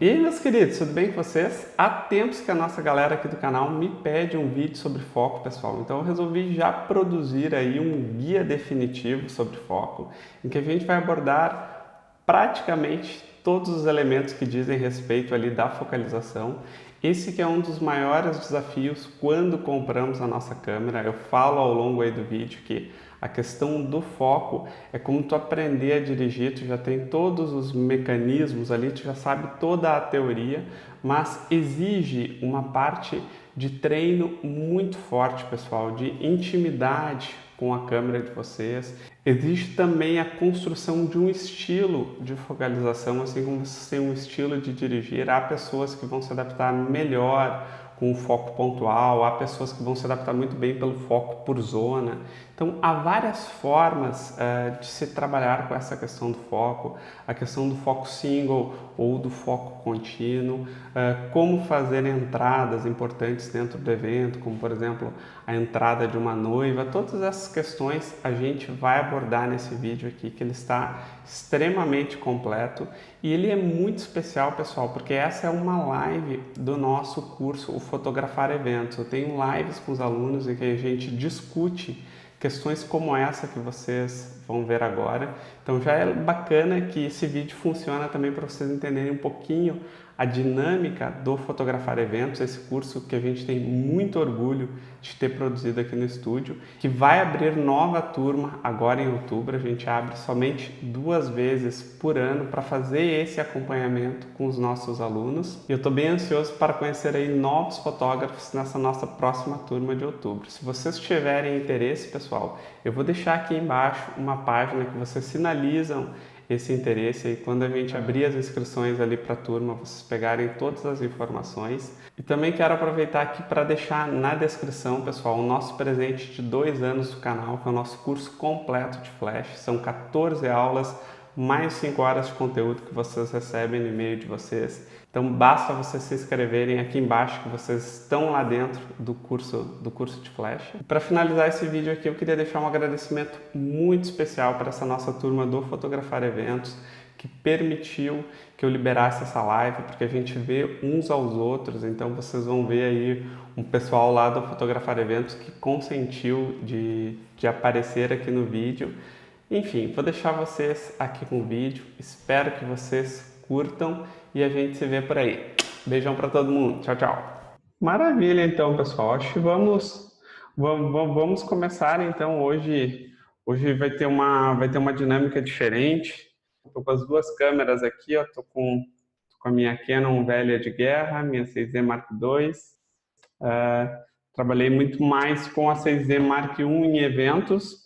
E aí, meus queridos, tudo bem com vocês? Há tempos que a nossa galera aqui do canal me pede um vídeo sobre foco, pessoal. Então eu resolvi já produzir aí um guia definitivo sobre foco, em que a gente vai abordar praticamente todos os elementos que dizem respeito ali da focalização. Esse que é um dos maiores desafios quando compramos a nossa câmera. Eu falo ao longo aí do vídeo que a questão do foco é como tu aprender a dirigir, tu já tem todos os mecanismos ali, tu já sabe toda a teoria, mas exige uma parte de treino muito forte, pessoal, de intimidade com a câmera de vocês. Existe também a construção de um estilo de focalização, assim como você tem um estilo de dirigir. Há pessoas que vão se adaptar melhor com o foco pontual, há pessoas que vão se adaptar muito bem pelo foco por zona. Então, há várias formas de se trabalhar com essa questão do foco, a questão do foco single ou do foco contínuo, como fazer entradas importantes dentro do evento, como, por exemplo, a entrada de uma noiva. Todas essas questões a gente vai abordar nesse vídeo aqui, que ele está extremamente completo e ele é muito especial, pessoal, porque essa é uma live do nosso curso, o Fotografar Eventos. Eu tenho lives com os alunos em que a gente discute questões como essa que vocês vão ver agora. Então já é bacana que esse vídeo funciona também para vocês entenderem um pouquinho a dinâmica do Fotografar Eventos, esse curso que a gente tem muito orgulho de ter produzido aqui no estúdio, que vai abrir nova turma agora em outubro. A gente abre somente 2 vezes por ano para fazer esse acompanhamento com os nossos alunos. E eu estou bem ansioso para conhecer aí novos fotógrafos nessa nossa próxima turma de outubro. Se vocês tiverem interesse, pessoal, eu vou deixar aqui embaixo uma página que vocês sinalizam esse interesse aí, quando a gente abrir as inscrições ali para a turma, vocês pegarem todas as informações. E também quero aproveitar aqui para deixar na descrição, pessoal, o nosso presente de 2 anos do canal, que é o nosso curso completo de Flash. São 14 aulas, mais 5 horas de conteúdo que vocês recebem no e-mail de vocês. Então basta vocês se inscreverem aqui embaixo que vocês estão lá dentro do curso de Flash. E para finalizar esse vídeo aqui, eu queria deixar um agradecimento muito especial para essa nossa turma do Fotografar Eventos, que permitiu que eu liberasse essa live, porque a gente vê uns aos outros. Então vocês vão ver aí um pessoal lá do Fotografar Eventos que consentiu de aparecer aqui no vídeo. Enfim, vou deixar vocês aqui com o vídeo, espero que vocês curtam e a gente se vê por aí. Beijão para todo mundo, tchau, tchau. Maravilha, então, pessoal, acho que vamos começar, então, hoje vai ter uma dinâmica diferente. Estou com as 2 câmeras aqui, ó, tô com a minha Canon velha de guerra, minha 6D Mark II. Trabalhei muito mais com a 6D Mark I em eventos,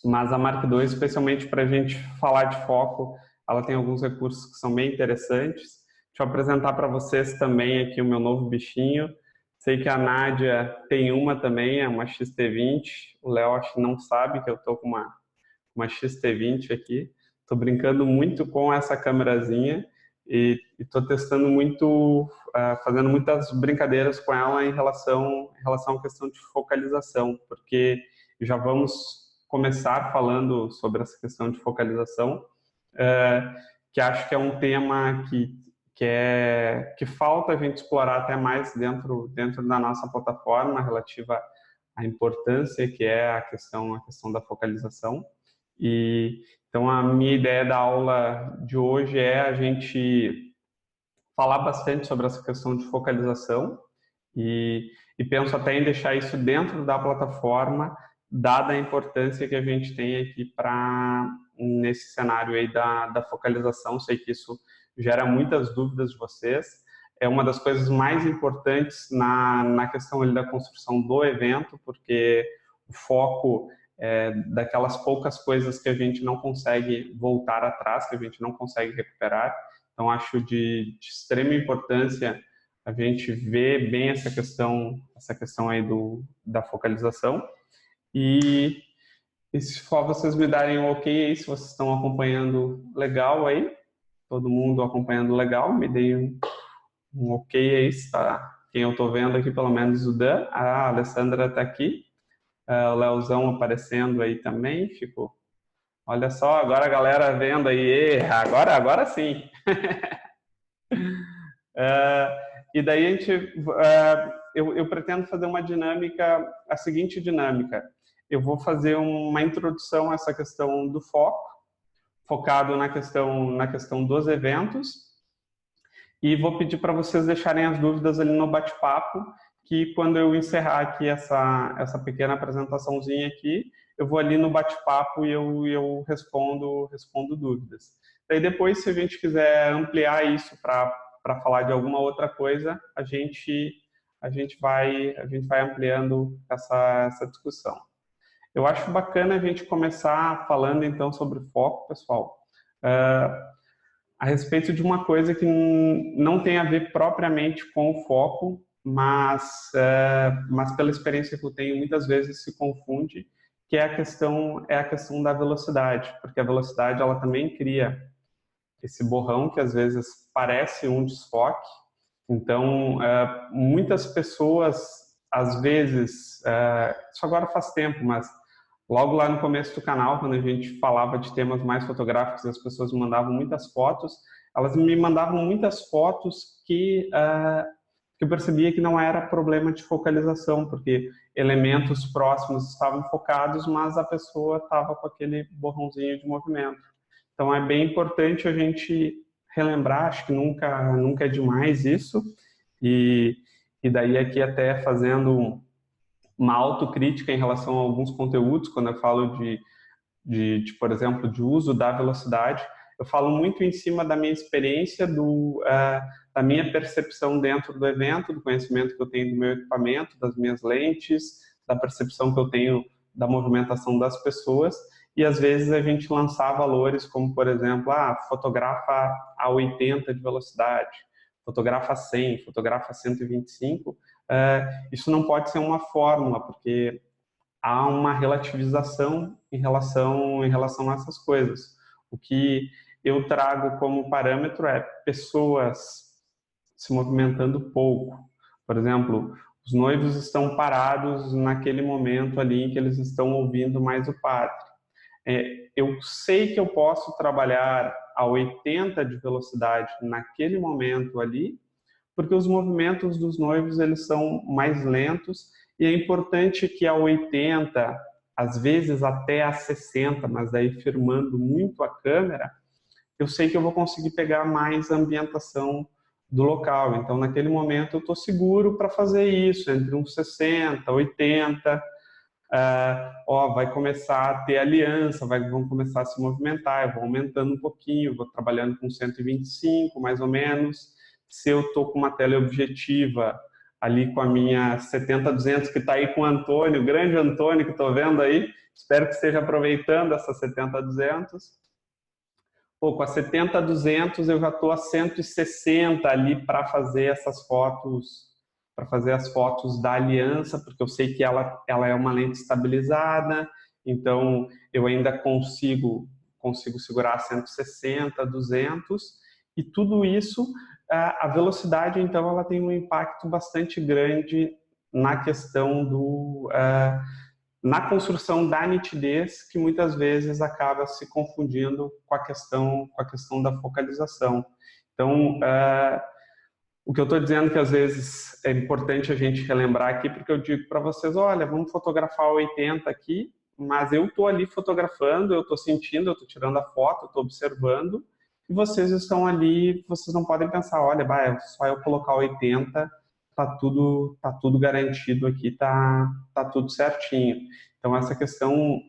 mas a Mark II, especialmente para a gente falar de foco, ela tem alguns recursos que são bem interessantes. Deixa eu apresentar para vocês também aqui o meu novo bichinho. Sei que a Nádia tem uma também, é uma XT20. O Léo acho que não sabe que eu estou com uma XT20 aqui. Estou brincando muito com essa câmerazinha e estou testando muito, fazendo muitas brincadeiras com ela em relação à questão de focalização, porque já vamos começar falando sobre essa questão de focalização, que acho que é um tema que falta a gente explorar até mais dentro da nossa plataforma, relativa à importância que é a questão da focalização. E então a minha ideia da aula de hoje é a gente falar bastante sobre essa questão de focalização e penso até em deixar isso dentro da plataforma, dada a importância que a gente tem aqui nesse cenário aí da focalização. Sei que isso gera muitas dúvidas de vocês. É uma das coisas mais importantes na questão ali da construção do evento, porque o foco é daquelas poucas coisas que a gente não consegue voltar atrás, que a gente não consegue recuperar. Então, acho de extrema importância a gente ver bem essa questão aí da focalização. E se for vocês me darem um ok aí, se vocês estão acompanhando legal aí, todo mundo acompanhando legal, me deem um ok aí, tá? Quem eu tô vendo aqui, pelo menos o Dan, a Alessandra tá aqui, o Leozão aparecendo aí também, ficou. Olha só, agora a galera vendo aí, agora sim. E daí eu pretendo fazer uma dinâmica, a seguinte dinâmica. Eu vou fazer uma introdução a essa questão do foco, focado na questão dos eventos, e vou pedir para vocês deixarem as dúvidas ali no bate-papo, que quando eu encerrar aqui essa pequena apresentaçãozinha aqui, eu vou ali no bate-papo e eu respondo dúvidas. Daí depois, se a gente quiser ampliar isso para falar de alguma outra coisa, a gente vai ampliando essa discussão. Eu acho bacana a gente começar falando então sobre foco, pessoal, a respeito de uma coisa que não tem a ver propriamente com o foco, mas pela experiência que eu tenho, muitas vezes se confunde, que é a questão da velocidade, porque a velocidade ela também cria esse borrão que às vezes parece um desfoque. Então, muitas pessoas, às vezes, isso agora faz tempo, mas logo lá no começo do canal, quando a gente falava de temas mais fotográficos, as pessoas me mandavam muitas fotos, elas me mandavam muitas fotos que eu percebia que não era problema de focalização, porque elementos próximos estavam focados, mas a pessoa estava com aquele borrãozinho de movimento. Então é bem importante a gente relembrar, acho que nunca é demais isso, e daí aqui até fazendo uma autocrítica em relação a alguns conteúdos, quando eu falo por exemplo, de uso da velocidade, eu falo muito em cima da minha experiência, da minha percepção dentro do evento, do conhecimento que eu tenho do meu equipamento, das minhas lentes, da percepção que eu tenho da movimentação das pessoas, e às vezes a gente lançar valores como, por exemplo, fotografa a 80 de velocidade, fotografa a 100, fotografa a 125, isso não pode ser uma fórmula, porque há uma relativização em relação a essas coisas. O que eu trago como parâmetro é pessoas se movimentando pouco. Por exemplo, os noivos estão parados naquele momento ali em que eles estão ouvindo mais o padre. Eu sei que eu posso trabalhar a 80 de velocidade naquele momento ali, porque os movimentos dos noivos eles são mais lentos e é importante que a 80, às vezes até a 60, mas daí firmando muito a câmera, eu sei que eu vou conseguir pegar mais a ambientação do local. Então, naquele momento, eu estou seguro para fazer isso, entre uns 60, 80. Vai começar a ter aliança, vão começar a se movimentar, eu vou aumentando um pouquinho, vou trabalhando com 125, mais ou menos. Se eu estou com uma teleobjetiva ali com a minha 70-200, que está aí com o Antônio, o grande Antônio que estou vendo aí, espero que esteja aproveitando essa 70-200. Com a 70-200 eu já estou a 160 ali para fazer essas fotos, para fazer as fotos da aliança, porque eu sei que ela é uma lente estabilizada, então eu ainda consigo segurar 160, 200, e tudo isso, a velocidade, então, ela tem um impacto bastante grande na questão na construção da nitidez, que muitas vezes acaba se confundindo com a questão da focalização. Então, o que eu estou dizendo que às vezes é importante a gente relembrar aqui, porque eu digo para vocês, olha, vamos fotografar 80 aqui, mas eu estou ali fotografando, eu estou sentindo, eu estou tirando a foto, eu estou observando, e vocês estão ali, vocês não podem pensar, olha, é só eu colocar 80, tá tudo garantido aqui, tá tudo certinho. Então, essa questão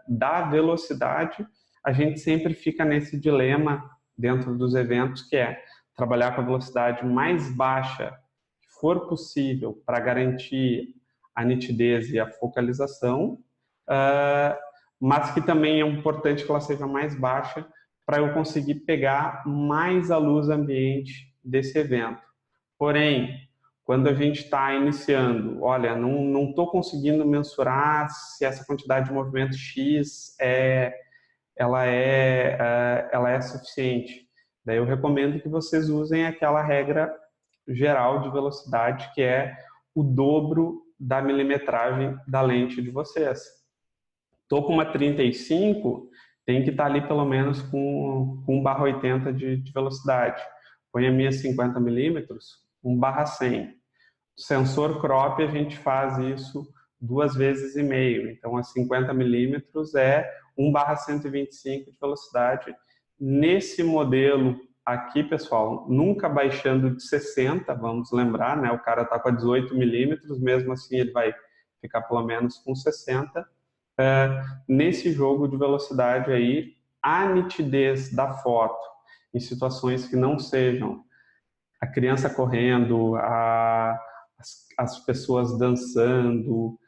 da velocidade, a gente sempre fica nesse dilema dentro dos eventos, que é trabalhar com a velocidade mais baixa que for possível para garantir a nitidez e a focalização, mas que também é importante que ela seja mais baixa para eu conseguir pegar mais a luz ambiente desse evento. Porém, quando a gente está iniciando, olha, não estou conseguindo mensurar se essa quantidade de movimento X ela é suficiente. Daí eu recomendo que vocês usem aquela regra geral de velocidade, que é o dobro da milimetragem da lente de vocês. Estou com uma 35, tem que estar ali pelo menos com 1/80 de velocidade. põe a minha 50mm, 1/100. Sensor crop, a gente faz isso 2,5 vezes. Então, a 50mm é 1/125 de velocidade. Nesse modelo aqui, pessoal, nunca baixando de 60, vamos lembrar, né? O cara está com a 18mm, mesmo assim ele vai ficar pelo menos com 60. Nesse jogo de velocidade aí, a nitidez da foto em situações que não sejam a criança correndo, as pessoas dançando,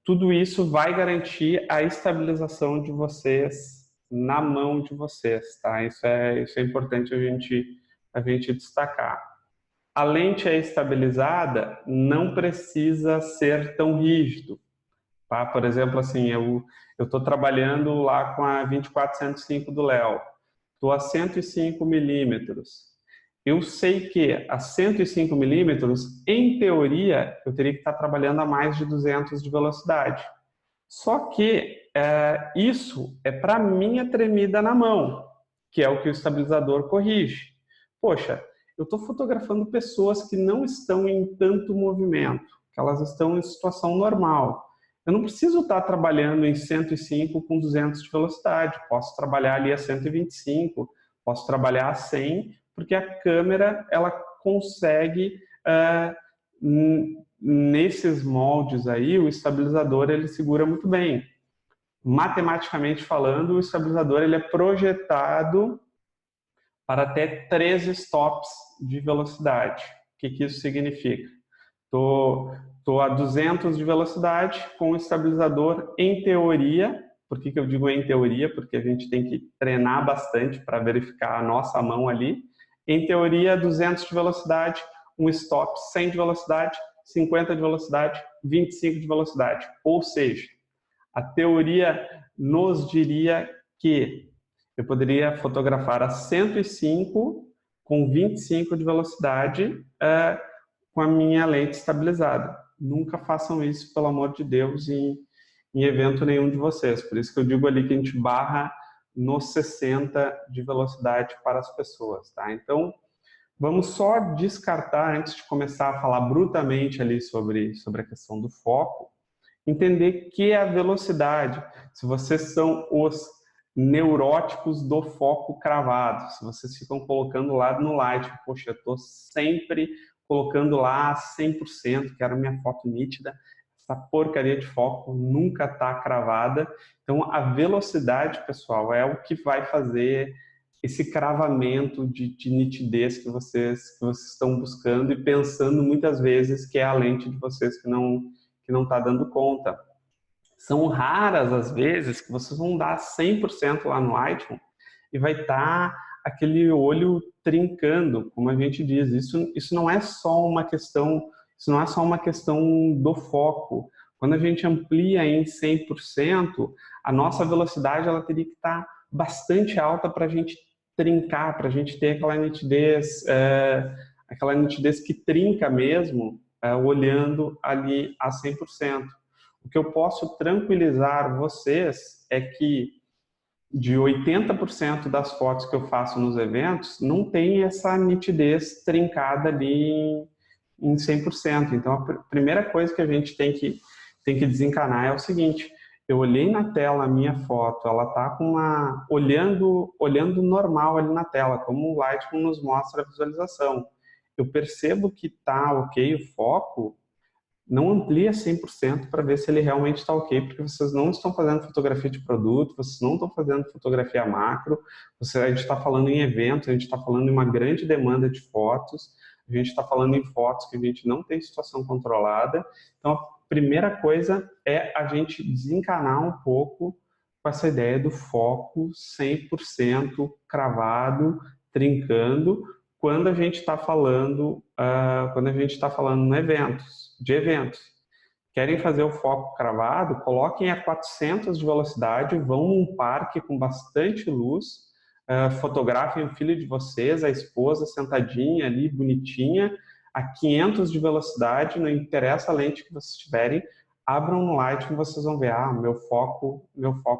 tudo isso vai garantir a estabilização de vocês na mão de vocês, tá? Isso é importante a gente destacar. A lente é estabilizada, não precisa ser tão rígido, tá? Por exemplo, assim, eu estou trabalhando lá com a 24-105 do Léo, estou a 105 milímetros. Eu sei que a 105 milímetros, em teoria, eu teria que estar trabalhando a mais de 200 de velocidade. Só que isso é para minha tremida na mão, que é o que o estabilizador corrige. Poxa, eu estou fotografando pessoas que não estão em tanto movimento, que elas estão em situação normal. Eu não preciso estar trabalhando em 105 com 200 de velocidade, posso trabalhar ali a 125, posso trabalhar a 100, porque a câmera ela consegue, nesses moldes aí, o estabilizador ele segura muito bem. Matematicamente falando, o estabilizador ele é projetado para ter 3 stops de velocidade. O que isso significa? Estou a 200 de velocidade com o estabilizador em teoria. Por que eu digo em teoria? Porque a gente tem que treinar bastante para verificar a nossa mão ali. Em teoria, 200 de velocidade, um stop 100 de velocidade, 50 de velocidade, 25 de velocidade. Ou seja, a teoria nos diria que eu poderia fotografar a 105 com 25 de velocidade com a minha lente estabilizada. Nunca façam isso, pelo amor de Deus, em evento nenhum de vocês. Por isso que eu digo ali que a gente barra no 60 de velocidade para as pessoas, tá? Então, vamos só descartar, antes de começar a falar brutamente ali sobre a questão do foco, entender que a velocidade, se vocês são os neuróticos do foco cravado, se vocês ficam colocando lá no light, poxa, eu estou sempre colocando lá 100%, quero minha foto nítida, essa porcaria de foco nunca está cravada. Então, a velocidade, pessoal, é o que vai fazer esse cravamento de nitidez que vocês estão buscando e pensando muitas vezes que é a lente de vocês que não está dando conta. São raras as vezes que vocês vão dar 100% lá no Lightroom e vai estar aquele olho trincando, como a gente diz. Isso não é só uma questão, isso não é só uma questão do foco. Quando a gente amplia em 100%, a nossa velocidade ela teria que estar bastante alta para a gente trincar, para a gente ter aquela nitidez que trinca mesmo, olhando ali a 100%. O que eu posso tranquilizar vocês é que de 80% das fotos que eu faço nos eventos, não tem essa nitidez trincada ali em 100%. Então, a primeira coisa que a gente tem que desencanar é o seguinte: eu olhei na tela a minha foto, ela está com olhando normal ali na tela, como o Lightroom nos mostra a visualização. Eu percebo que está ok o foco, não amplia 100% para ver se ele realmente está ok, porque vocês não estão fazendo fotografia de produto, vocês não estão fazendo fotografia macro, a gente está falando em eventos, a gente está falando em uma grande demanda de fotos, a gente está falando em fotos que a gente não tem situação controlada. Então, a primeira coisa é a gente desencanar um pouco com essa ideia do foco 100% cravado, trincando, quando a gente está falando, de eventos. Querem fazer o foco cravado? Coloquem a 400 de velocidade, vão num parque com bastante luz, fotografem o filho de vocês, a esposa sentadinha ali, bonitinha, a 500 de velocidade, não interessa a lente que vocês tiverem, abram no Lightroom e vocês vão ver, meu foco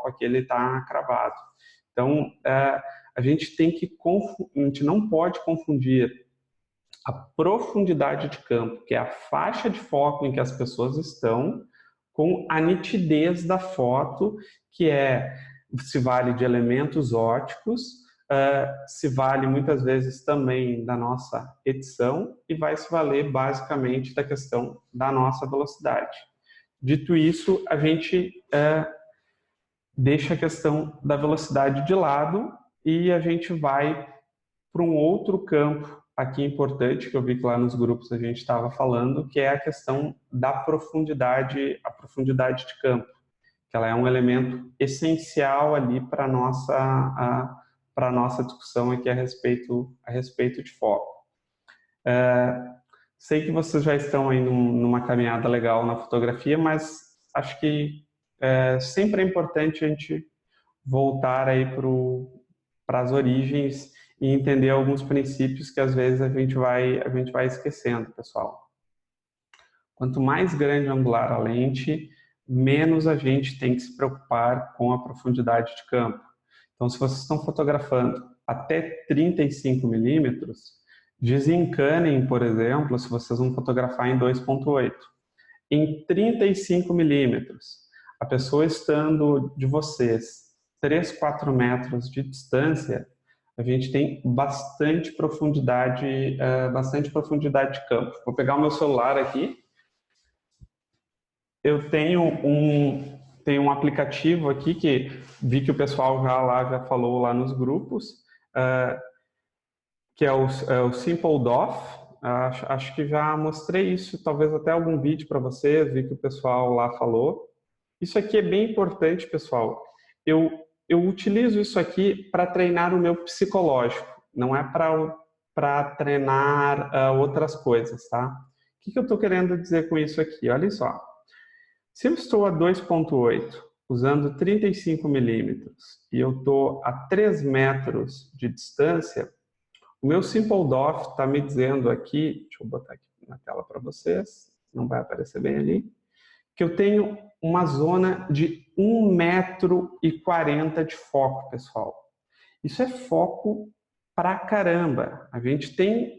aqui ele está cravado. Então, a gente não pode confundir a profundidade de campo, que é a faixa de foco em que as pessoas estão, com a nitidez da foto, que se vale de elementos óticos, se vale muitas vezes também da nossa edição e vai se valer basicamente da questão da nossa velocidade. Dito isso, a gente deixa a questão da velocidade de lado e a gente vai para um outro campo aqui importante, que eu vi que lá nos grupos a gente estava falando, que é a questão da profundidade, a profundidade de campo, que ela é um elemento essencial ali para a nossa discussão aqui a respeito de foco. Sei que vocês já estão aí numa caminhada legal na fotografia, mas acho que sempre é importante a gente voltar aí para as origens e entender alguns princípios que às vezes a gente vai esquecendo, pessoal. Quanto mais grande angular a lente, menos a gente tem que se preocupar com a profundidade de campo. Então, se vocês estão fotografando até 35 milímetros, desencanem, por exemplo, se vocês vão fotografar em 2.8. Em 35 milímetros, a pessoa estando de vocês 3, 4 metros de distância, a gente tem bastante profundidade de campo. Vou pegar o meu celular aqui. Eu tenho um aplicativo aqui que vi que o pessoal já falou lá nos grupos, que é o Simple DOF. Acho que já mostrei isso, talvez até algum vídeo para vocês, vi que o pessoal lá falou. Isso aqui é bem importante, pessoal. Eu utilizo isso aqui para treinar o meu psicológico, não é para treinar outras coisas, tá? O que eu estou querendo dizer com isso aqui? Olha só. Se eu estou a 2.8, usando 35 milímetros, e eu estou a 3 metros de distância, o meu Simple DOF está me dizendo aqui, deixa eu botar aqui na tela para vocês, não vai aparecer bem ali, que eu tenho uma zona de 1,40 m de foco, pessoal. Isso é foco pra caramba. A gente tem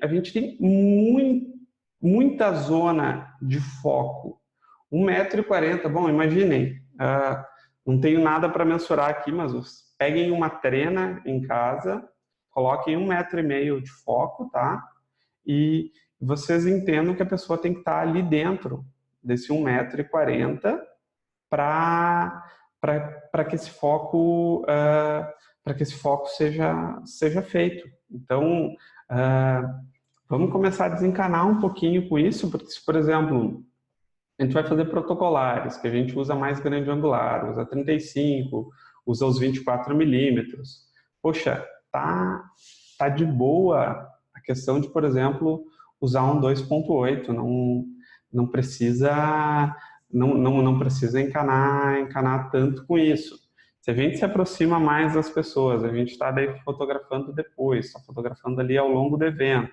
muita zona de foco. 1,40 m, bom, imaginem, não tenho nada para mensurar aqui, mas peguem uma trena em casa, coloquem 1,5 m de foco, tá? E vocês entendam que a pessoa tem que estar ali dentro desse 1,40 m para que esse foco seja feito. Então, vamos começar a desencanar um pouquinho com isso, porque se, por exemplo, a gente vai fazer protocolares, que a gente usa mais grande angular, usa 35, usa os 24 milímetros. Poxa, tá de boa a questão de, por exemplo, usar um 2.8, não precisa encanar tanto com isso. Se a gente se aproxima mais das pessoas, a gente está daí fotografando depois, está fotografando ali ao longo do evento,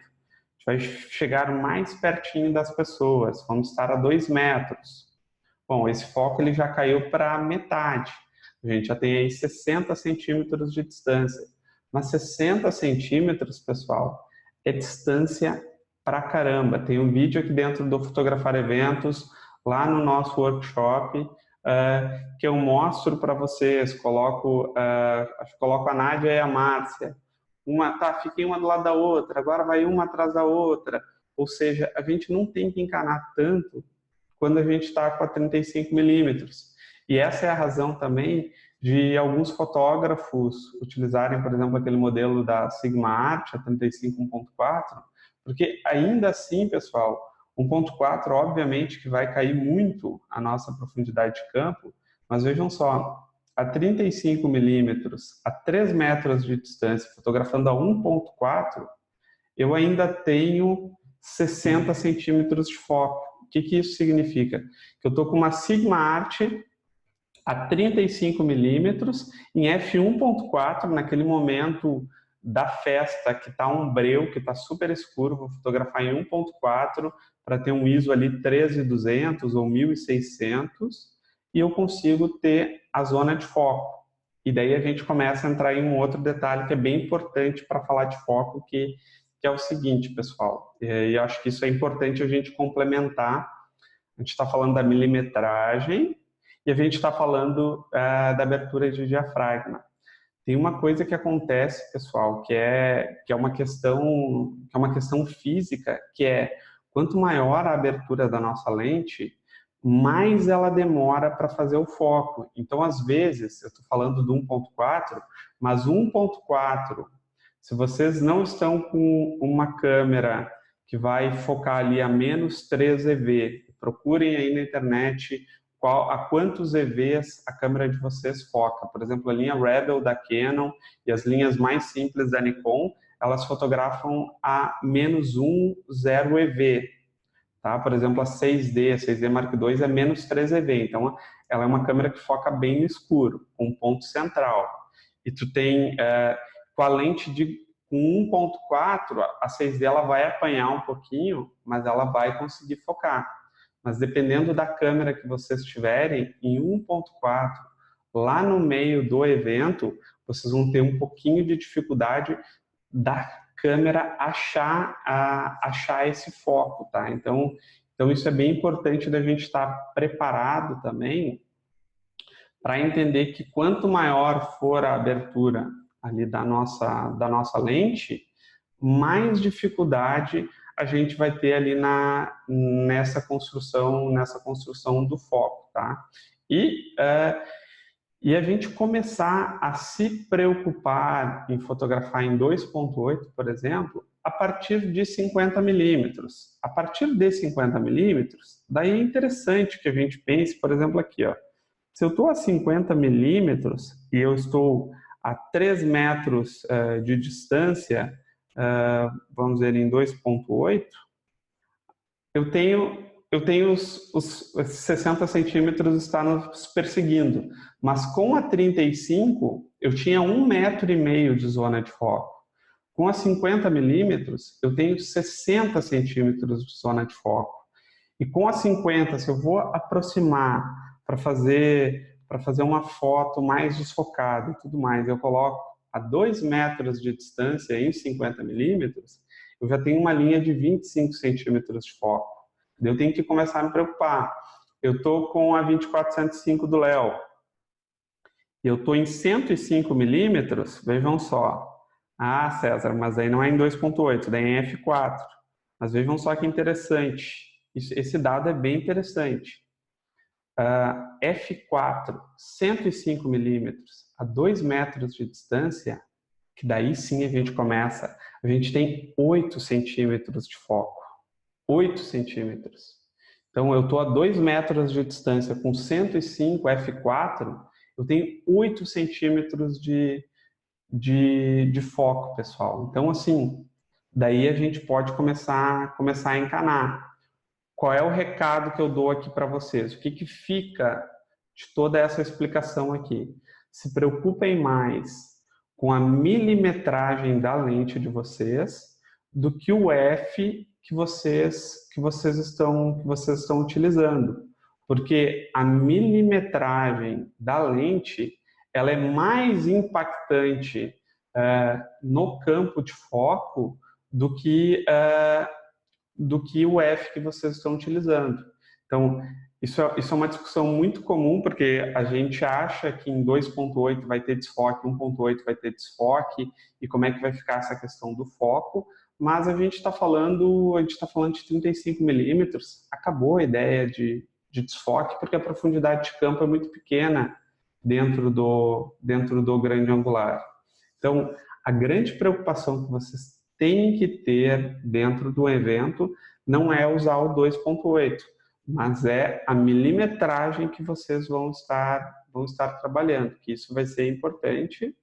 a gente vai chegar mais pertinho das pessoas, vamos estar a 2 metros. Bom, esse foco ele já caiu para metade, a gente já tem aí 60 centímetros de distância, mas 60 centímetros, pessoal, é distância pra caramba. Tem um vídeo aqui dentro do Fotografar Eventos, lá no nosso workshop, que eu mostro para vocês, coloco a Nádia e a Márcia, fiquem uma do lado da outra, agora vai uma atrás da outra, ou seja, a gente não tem que encanar tanto quando a gente está com a 35 milímetros. E essa é a razão também de alguns fotógrafos utilizarem, por exemplo, aquele modelo da Sigma Art, a 35 1.4, porque ainda assim, pessoal, 1.4 obviamente que vai cair muito a nossa profundidade de campo, mas vejam só, a 35 milímetros, a 3 metros de distância, fotografando a 1.4, eu ainda tenho 60 centímetros de foco. O que isso significa? Que eu estou com uma Sigma Art a 35 milímetros em f1.4, naquele momento da festa que está um breu, que está super escuro, vou fotografar em 1.4 para ter um ISO ali 13.200 ou 1.600 e eu consigo ter a zona de foco. E daí a gente começa a entrar em um outro detalhe que é bem importante para falar de foco, que é o seguinte, pessoal, e eu acho que isso é importante a gente complementar. A gente está falando da milimetragem e a gente está falando da abertura de diafragma. Tem uma coisa que acontece, pessoal, que é uma questão física, que é quanto maior a abertura da nossa lente, mais ela demora para fazer o foco. Então, às vezes, eu estou falando do 1.4, mas 1.4, se vocês não estão com uma câmera que vai focar ali a menos 3 EV, procurem aí na internet a quantos EVs a câmera de vocês foca. Por exemplo, a linha Rebel da Canon e as linhas mais simples da Nikon, elas fotografam a menos 1,0 EV. Tá? Por exemplo, a 6D Mark II é menos 3 EV. Então, ela é uma câmera que foca bem no escuro, com um ponto central. E tu tem, com a lente com 1.4, a 6D ela vai apanhar um pouquinho, mas ela vai conseguir focar. Mas dependendo da câmera que vocês tiverem, em 1.4, lá no meio do evento, vocês vão ter um pouquinho de dificuldade da câmera achar esse foco, tá? Então isso é bem importante da gente estar preparado também para entender que quanto maior for a abertura ali da nossa lente, mais dificuldade a gente vai ter ali nessa construção do foco, tá? E a gente começar a se preocupar em fotografar em 2.8, por exemplo, a partir de 50 milímetros. A partir de 50 milímetros, daí é interessante que a gente pense, por exemplo, aqui, ó. Se eu estou a 50 milímetros e eu estou a 3 metros de distância, vamos dizer, em 2.8, eu tenho os 60 centímetros está nos perseguindo. Mas com a 35, eu tinha 1,5 metro de zona de foco. Com a 50 milímetros, eu tenho 60 centímetros de zona de foco. E com a 50, se eu vou aproximar para fazer uma foto mais desfocada e tudo mais, eu coloco a 2 metros de distância em 50 milímetros, eu já tenho uma linha de 25 centímetros de foco. Eu tenho que começar a me preocupar. Eu estou com a 24-105 do Léo. Eu estou em 105 milímetros, vejam só. Ah, César, mas aí não é em 2.8, daí é em f4. Mas vejam só que interessante. Esse dado é bem interessante. F4, 105 milímetros, a 2 metros de distância, que daí sim a gente tem 8 centímetros de foco. 8 centímetros. Então, eu estou a 2 metros de distância com 105 f4, eu tenho 8 centímetros de foco, pessoal. Então, assim, daí a gente pode começar a encanar. Qual é o recado que eu dou aqui para vocês? O que fica de toda essa explicação aqui? Se preocupem mais com a milimetragem da lente de vocês do que o F que vocês estão utilizando, porque a milimetragem da lente ela é mais impactante no campo de foco do que o F que vocês estão utilizando. Então, isso é uma discussão muito comum, porque a gente acha que em 2.8 vai ter desfoque, 1.8 vai ter desfoque, e como é que vai ficar essa questão do foco, mas a gente está falando de 35 milímetros, acabou a ideia de desfoque, porque a profundidade de campo é muito pequena dentro do grande angular. Então, a grande preocupação que vocês têm que ter dentro do evento não é usar o 2.8, mas é a milimetragem que vocês vão estar trabalhando, que isso vai ser importante.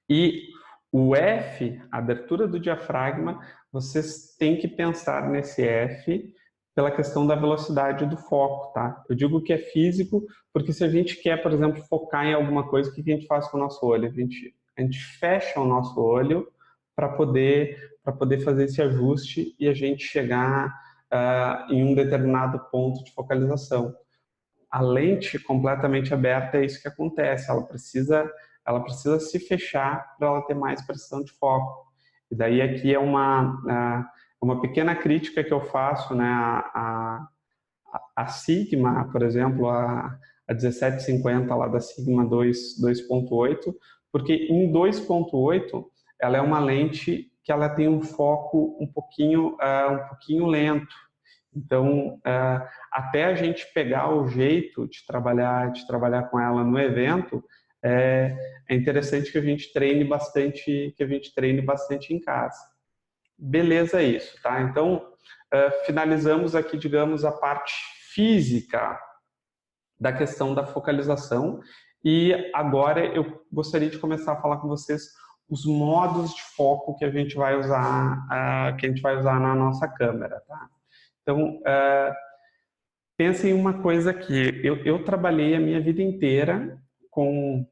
E o F, a abertura do diafragma, vocês têm que pensar nesse F pela questão da velocidade do foco, tá? Eu digo que é físico, porque se a gente quer, por exemplo, focar em alguma coisa, o que a gente faz com o nosso olho? A gente fecha o nosso olho para poder fazer esse ajuste e a gente chegar em um determinado ponto de focalização. a lente completamente aberta é isso que acontece, ela precisa se fechar para ela ter mais precisão de foco. E daí aqui é uma pequena crítica que eu faço, né, a Sigma, por exemplo, a 1750 lá da Sigma 2.8, porque em 2.8 ela é uma lente que ela tem um foco um pouquinho lento. Então, até a gente pegar o jeito de trabalhar com ela no evento, é interessante que a gente treine bastante em casa. Beleza, é isso, tá? Então, finalizamos aqui, digamos, a parte física da questão da focalização e agora eu gostaria de começar a falar com vocês os modos de foco que a gente vai usar, na nossa câmera, tá? Então, pensa em uma coisa aqui. Eu trabalhei a minha vida inteira com,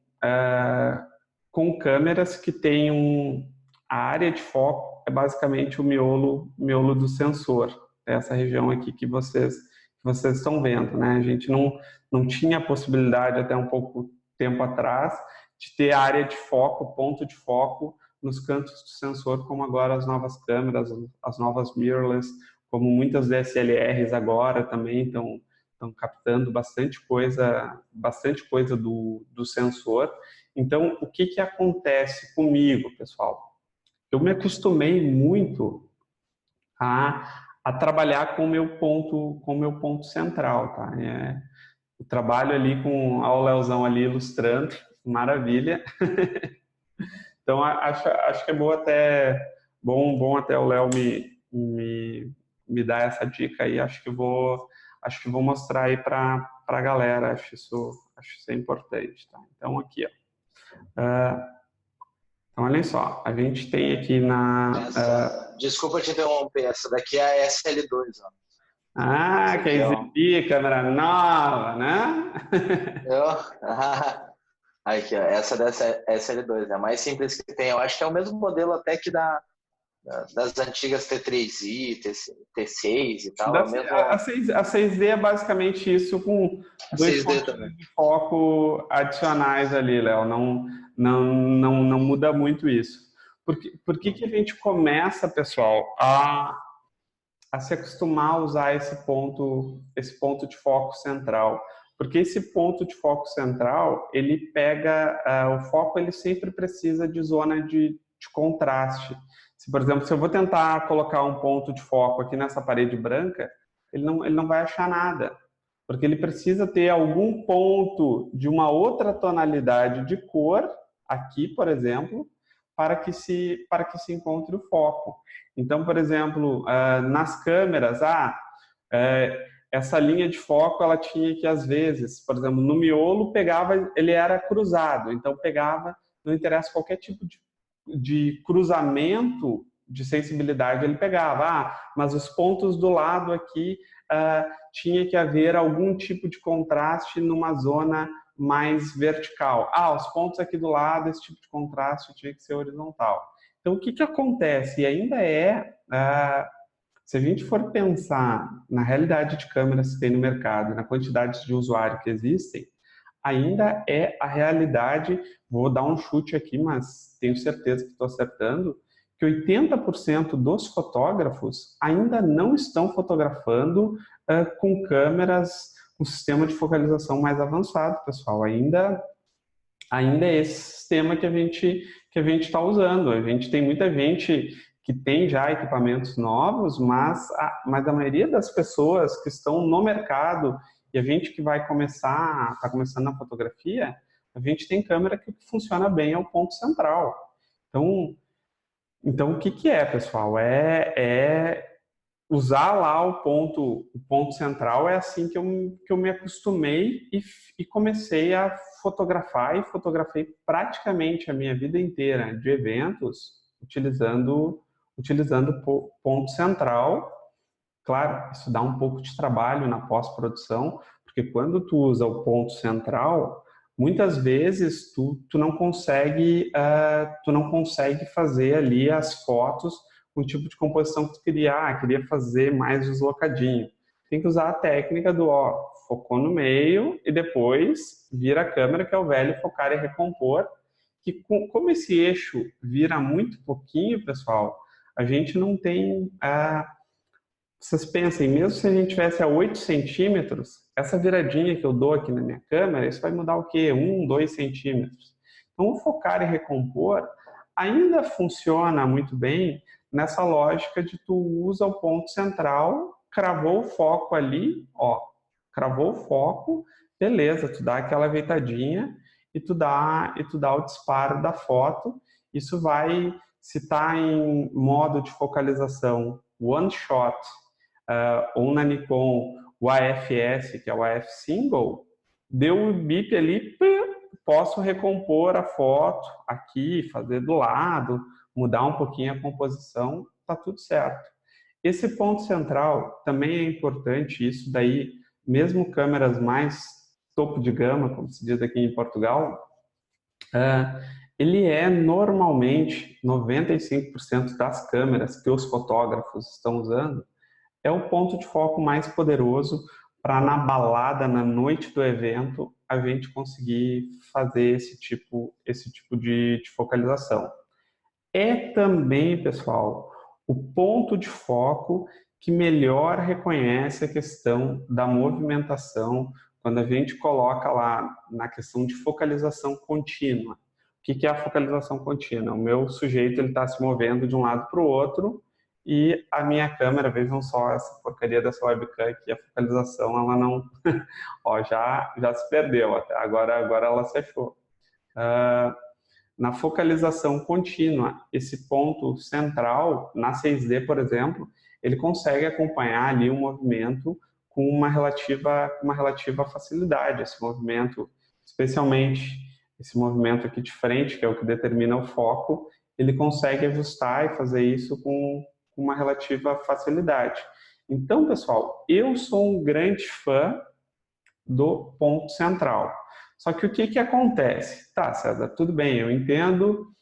com câmeras que têm a área de foco é basicamente o miolo do sensor. Essa região aqui que vocês estão vendo, né? A gente não tinha a possibilidade até um pouco tempo atrás de ter área de foco, ponto de foco nos cantos do sensor, como agora as novas câmeras, as novas mirrorless, como muitas DSLRs agora também estão captando bastante coisa do sensor. Então, o que acontece comigo, pessoal? Eu me acostumei muito a trabalhar com o meu ponto central, tá? Eu trabalho ali com o Leozão ali ilustrando, maravilha. Então, acho que é bom até o Léo me dar essa dica aí. Acho que vou mostrar aí para a galera. Acho isso importante, tá? Então, aqui, ó. Então, olhem só, a gente tem aqui Desculpa te interromper, essa daqui é a SL2, ó. Quer exibir câmera nova, né? Aqui, ó, essa dessa SL2, é a mais simples que tem. Eu acho que é o mesmo modelo até que das antigas T3i, T6 e tal. A 6D é basicamente isso, com dois pontos de foco adicionais ali, Léo. Não muda muito isso. Por que a gente começa, pessoal, a se acostumar a usar esse ponto de foco central? Porque esse ponto de foco central, ele pega, o foco ele sempre precisa de zona de contraste. Se, por exemplo, se eu vou tentar colocar um ponto de foco aqui nessa parede branca, ele não vai achar nada, porque ele precisa ter algum ponto de uma outra tonalidade de cor, aqui, por exemplo, para que se encontre o foco. Então, por exemplo, nas câmeras, essa linha de foco, ela tinha que, às vezes, por exemplo, no miolo, ele era cruzado, então pegava, não interessa qualquer tipo de cruzamento de sensibilidade, ele pegava. Mas os pontos do lado aqui, tinha que haver algum tipo de contraste numa zona mais vertical. Os pontos aqui do lado, esse tipo de contraste tinha que ser horizontal. Então, o que acontece? E ainda se a gente for pensar na realidade de câmeras que tem no mercado, na quantidade de usuários que existem, ainda é a realidade, vou dar um chute aqui, mas tenho certeza que estou acertando, que 80% dos fotógrafos ainda não estão fotografando com câmeras com sistema de focalização mais avançado, pessoal. Ainda é esse sistema que a gente está usando. A gente tem muita gente que tem já equipamentos novos, mas a maioria das pessoas que estão no mercado e a gente que está começando na fotografia, a gente tem câmera que funciona bem ao ponto central. Então o que é, pessoal? Usar lá o ponto central. É assim que eu me acostumei e comecei a fotografar, e fotografei praticamente a minha vida inteira de eventos utilizando ponto central. Claro, isso dá um pouco de trabalho na pós-produção, porque quando tu usa o ponto central, muitas vezes tu não consegue fazer ali as fotos com o tipo de composição que tu queria. Queria fazer mais deslocadinho. Tem que usar a técnica do focou no meio e depois vira a câmera, que é o velho focar e recompor, que como esse eixo vira muito pouquinho, pessoal, a gente não tem vocês pensem, mesmo se a gente tivesse a 8 centímetros, essa viradinha que eu dou aqui na minha câmera, isso vai mudar o quê? 1, 2 centímetros. Então, o focar e recompor ainda funciona muito bem nessa lógica de tu usa o ponto central, cravou o foco ali, ó, cravou o foco, beleza, tu dá aquela ajeitadinha e tu dá o disparo da foto. Isso vai, se está em modo de focalização one shot, ou na Nikon o AFS, que é o AF Single, deu um bip ali, posso recompor a foto aqui, fazer do lado, mudar um pouquinho a composição, tá tudo certo. Esse ponto central também é importante, isso daí, mesmo câmeras mais topo de gama, como se diz aqui em Portugal, ele é normalmente 95% das câmeras que os fotógrafos estão usando, é o ponto de foco mais poderoso para na balada, na noite do evento, a gente conseguir fazer esse tipo de focalização. É também, pessoal, o ponto de foco que melhor reconhece a questão da movimentação quando a gente coloca lá na questão de focalização contínua. O que é a focalização contínua? O meu sujeito está se movendo de um lado para o outro e a minha câmera, vejam só essa porcaria dessa webcam aqui, a focalização, ela não... ó, já se perdeu, até agora ela se achou. Na focalização contínua, esse ponto central, na 6D, por exemplo, ele consegue acompanhar ali um movimento com uma relativa facilidade. Esse movimento, especialmente esse movimento aqui de frente, que é o que determina o foco, ele consegue ajustar e fazer isso com uma relativa facilidade. Então, pessoal, eu sou um grande fã do ponto central. Só que o que acontece? Tá, César, tudo bem, eu entendo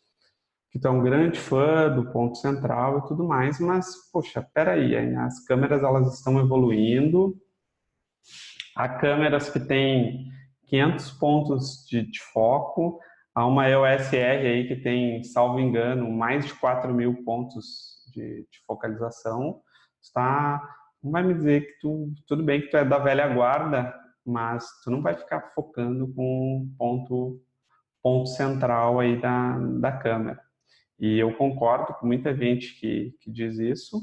que tu é um grande fã do ponto central e tudo mais, mas, poxa, peraí, as câmeras elas estão evoluindo, há câmeras que têm 500 pontos de foco, há uma EOS R aí que tem, salvo engano, mais de 4.000 pontos de focalização. Não vai me dizer que tudo bem que tu é da velha guarda, mas tu não vai ficar focando com ponto central aí da câmera. E eu concordo com muita gente que diz isso,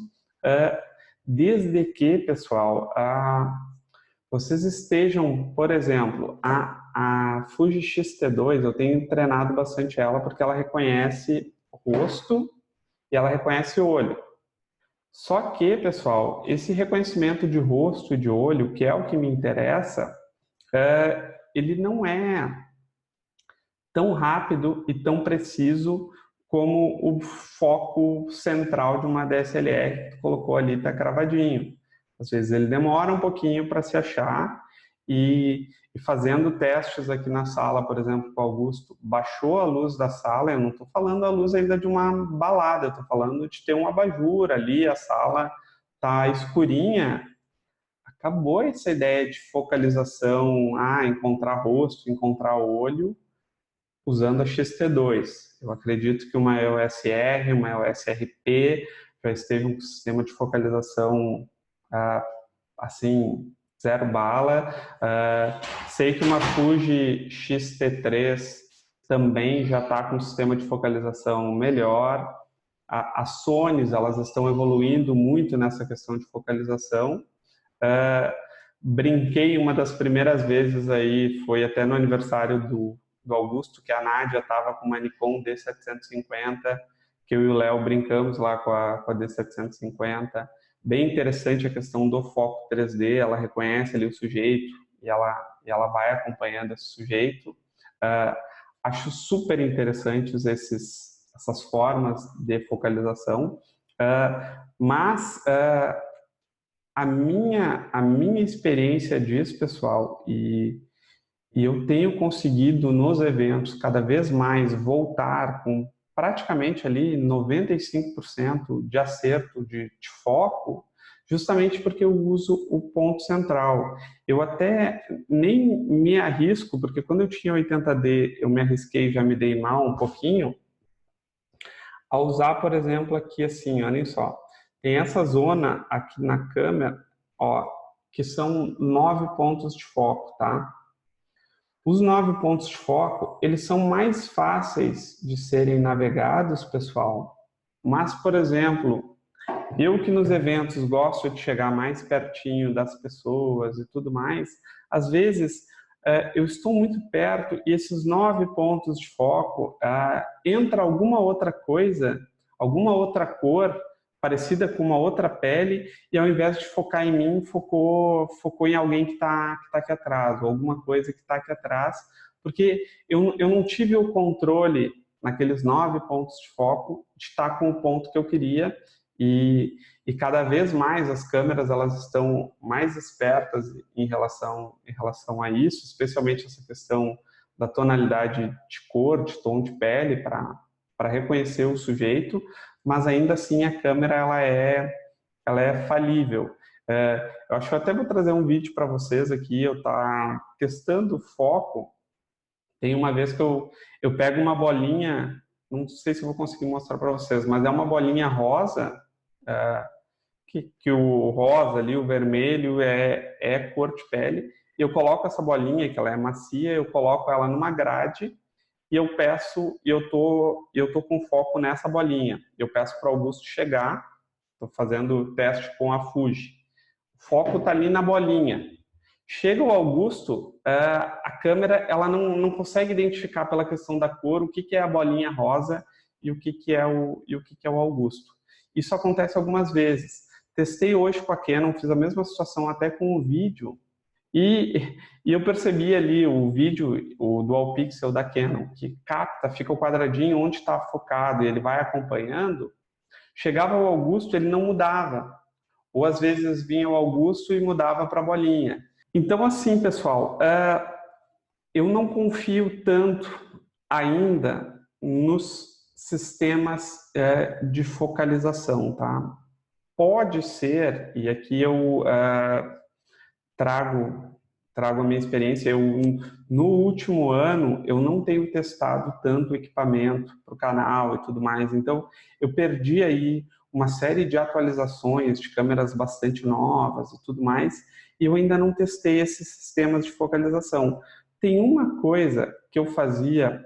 desde que, pessoal, vocês estejam, por exemplo, a Fuji X-T2, eu tenho treinado bastante ela porque ela reconhece rosto e ela reconhece olho. Só que, pessoal, esse reconhecimento de rosto e de olho, que é o que me interessa, ele não é tão rápido e tão preciso como o foco central de uma DSLR que tu colocou ali, está cravadinho. Às vezes ele demora um pouquinho para se achar e fazendo testes aqui na sala, por exemplo, com o Augusto, baixou a luz da sala, eu não estou falando a luz ainda de uma balada, eu estou falando de ter um abajur ali, a sala está escurinha, acabou essa ideia de focalização, encontrar rosto, encontrar olho, usando a XT2. Eu acredito que uma EOS R, uma EOS RP, já esteve um sistema de focalização assim, zero bala. Sei que uma Fuji X-T3 também já está com um sistema de focalização melhor. As Sonys, elas estão evoluindo muito nessa questão de focalização. Brinquei uma das primeiras vezes aí, foi até no aniversário do Augusto, que a Nádia estava com uma Nikon D750, que eu e o Léo brincamos lá com a D750. Bem interessante a questão do foco 3D, ela reconhece ali o sujeito e ela vai acompanhando esse sujeito. Acho super interessantes essas formas de focalização, mas a minha experiência disso, pessoal, e eu tenho conseguido nos eventos cada vez mais voltar com praticamente ali 95% de acerto de foco, justamente porque eu uso o ponto central. Eu até nem me arrisco, porque quando eu tinha 80D, eu me arrisquei e já me dei mal um pouquinho, a usar, por exemplo, aqui assim, olhem só, tem essa zona aqui na câmera, ó, que são 9 pontos de foco, tá? Os 9 pontos de foco, eles são mais fáceis de serem navegados, pessoal, mas, por exemplo, eu que nos eventos gosto de chegar mais pertinho das pessoas e tudo mais, às vezes eu estou muito perto e esses 9 pontos de foco, entra alguma outra coisa, alguma outra cor parecida com uma outra pele e ao invés de focar em mim, focou em alguém que está aqui atrás, ou alguma coisa que está aqui atrás, porque eu não tive o controle naqueles 9 pontos de foco de estar com o ponto que eu queria. E cada vez mais as câmeras elas estão mais espertas em relação a isso, especialmente essa questão da tonalidade de cor, de tom de pele, para reconhecer o sujeito, mas ainda assim a câmera ela é falível. Eu acho que eu até vou trazer um vídeo para vocês aqui, eu tá testando foco. Tem uma vez que eu pego uma bolinha, não sei se eu vou conseguir mostrar para vocês, mas é uma bolinha rosa, que o rosa ali, o vermelho é cor de pele, e eu coloco essa bolinha, que ela é macia, eu coloco ela numa grade, e eu peço, e eu tô com foco nessa bolinha. Eu peço para o Augusto chegar, estou fazendo o teste com a Fuji. O foco está ali na bolinha. Chega o Augusto, a câmera ela não consegue identificar pela questão da cor o que é a bolinha rosa e o que é o Augusto. Isso acontece algumas vezes. Testei hoje com a Canon, fiz a mesma situação até com o vídeo, e eu percebi ali o vídeo, o Dual Pixel da Canon, que capta, fica o quadradinho onde está focado e ele vai acompanhando. Chegava o Augusto, ele não mudava. Ou às vezes vinha o Augusto e mudava para a bolinha. Então, assim, pessoal, eu não confio tanto ainda nos sistemas de focalização, tá? Pode ser, e aqui eu trago a minha experiência, no último ano eu não tenho testado tanto equipamento para o canal e tudo mais, então eu perdi aí uma série de atualizações de câmeras bastante novas e tudo mais, e eu ainda não testei esses sistemas de focalização. Tem uma coisa que eu fazia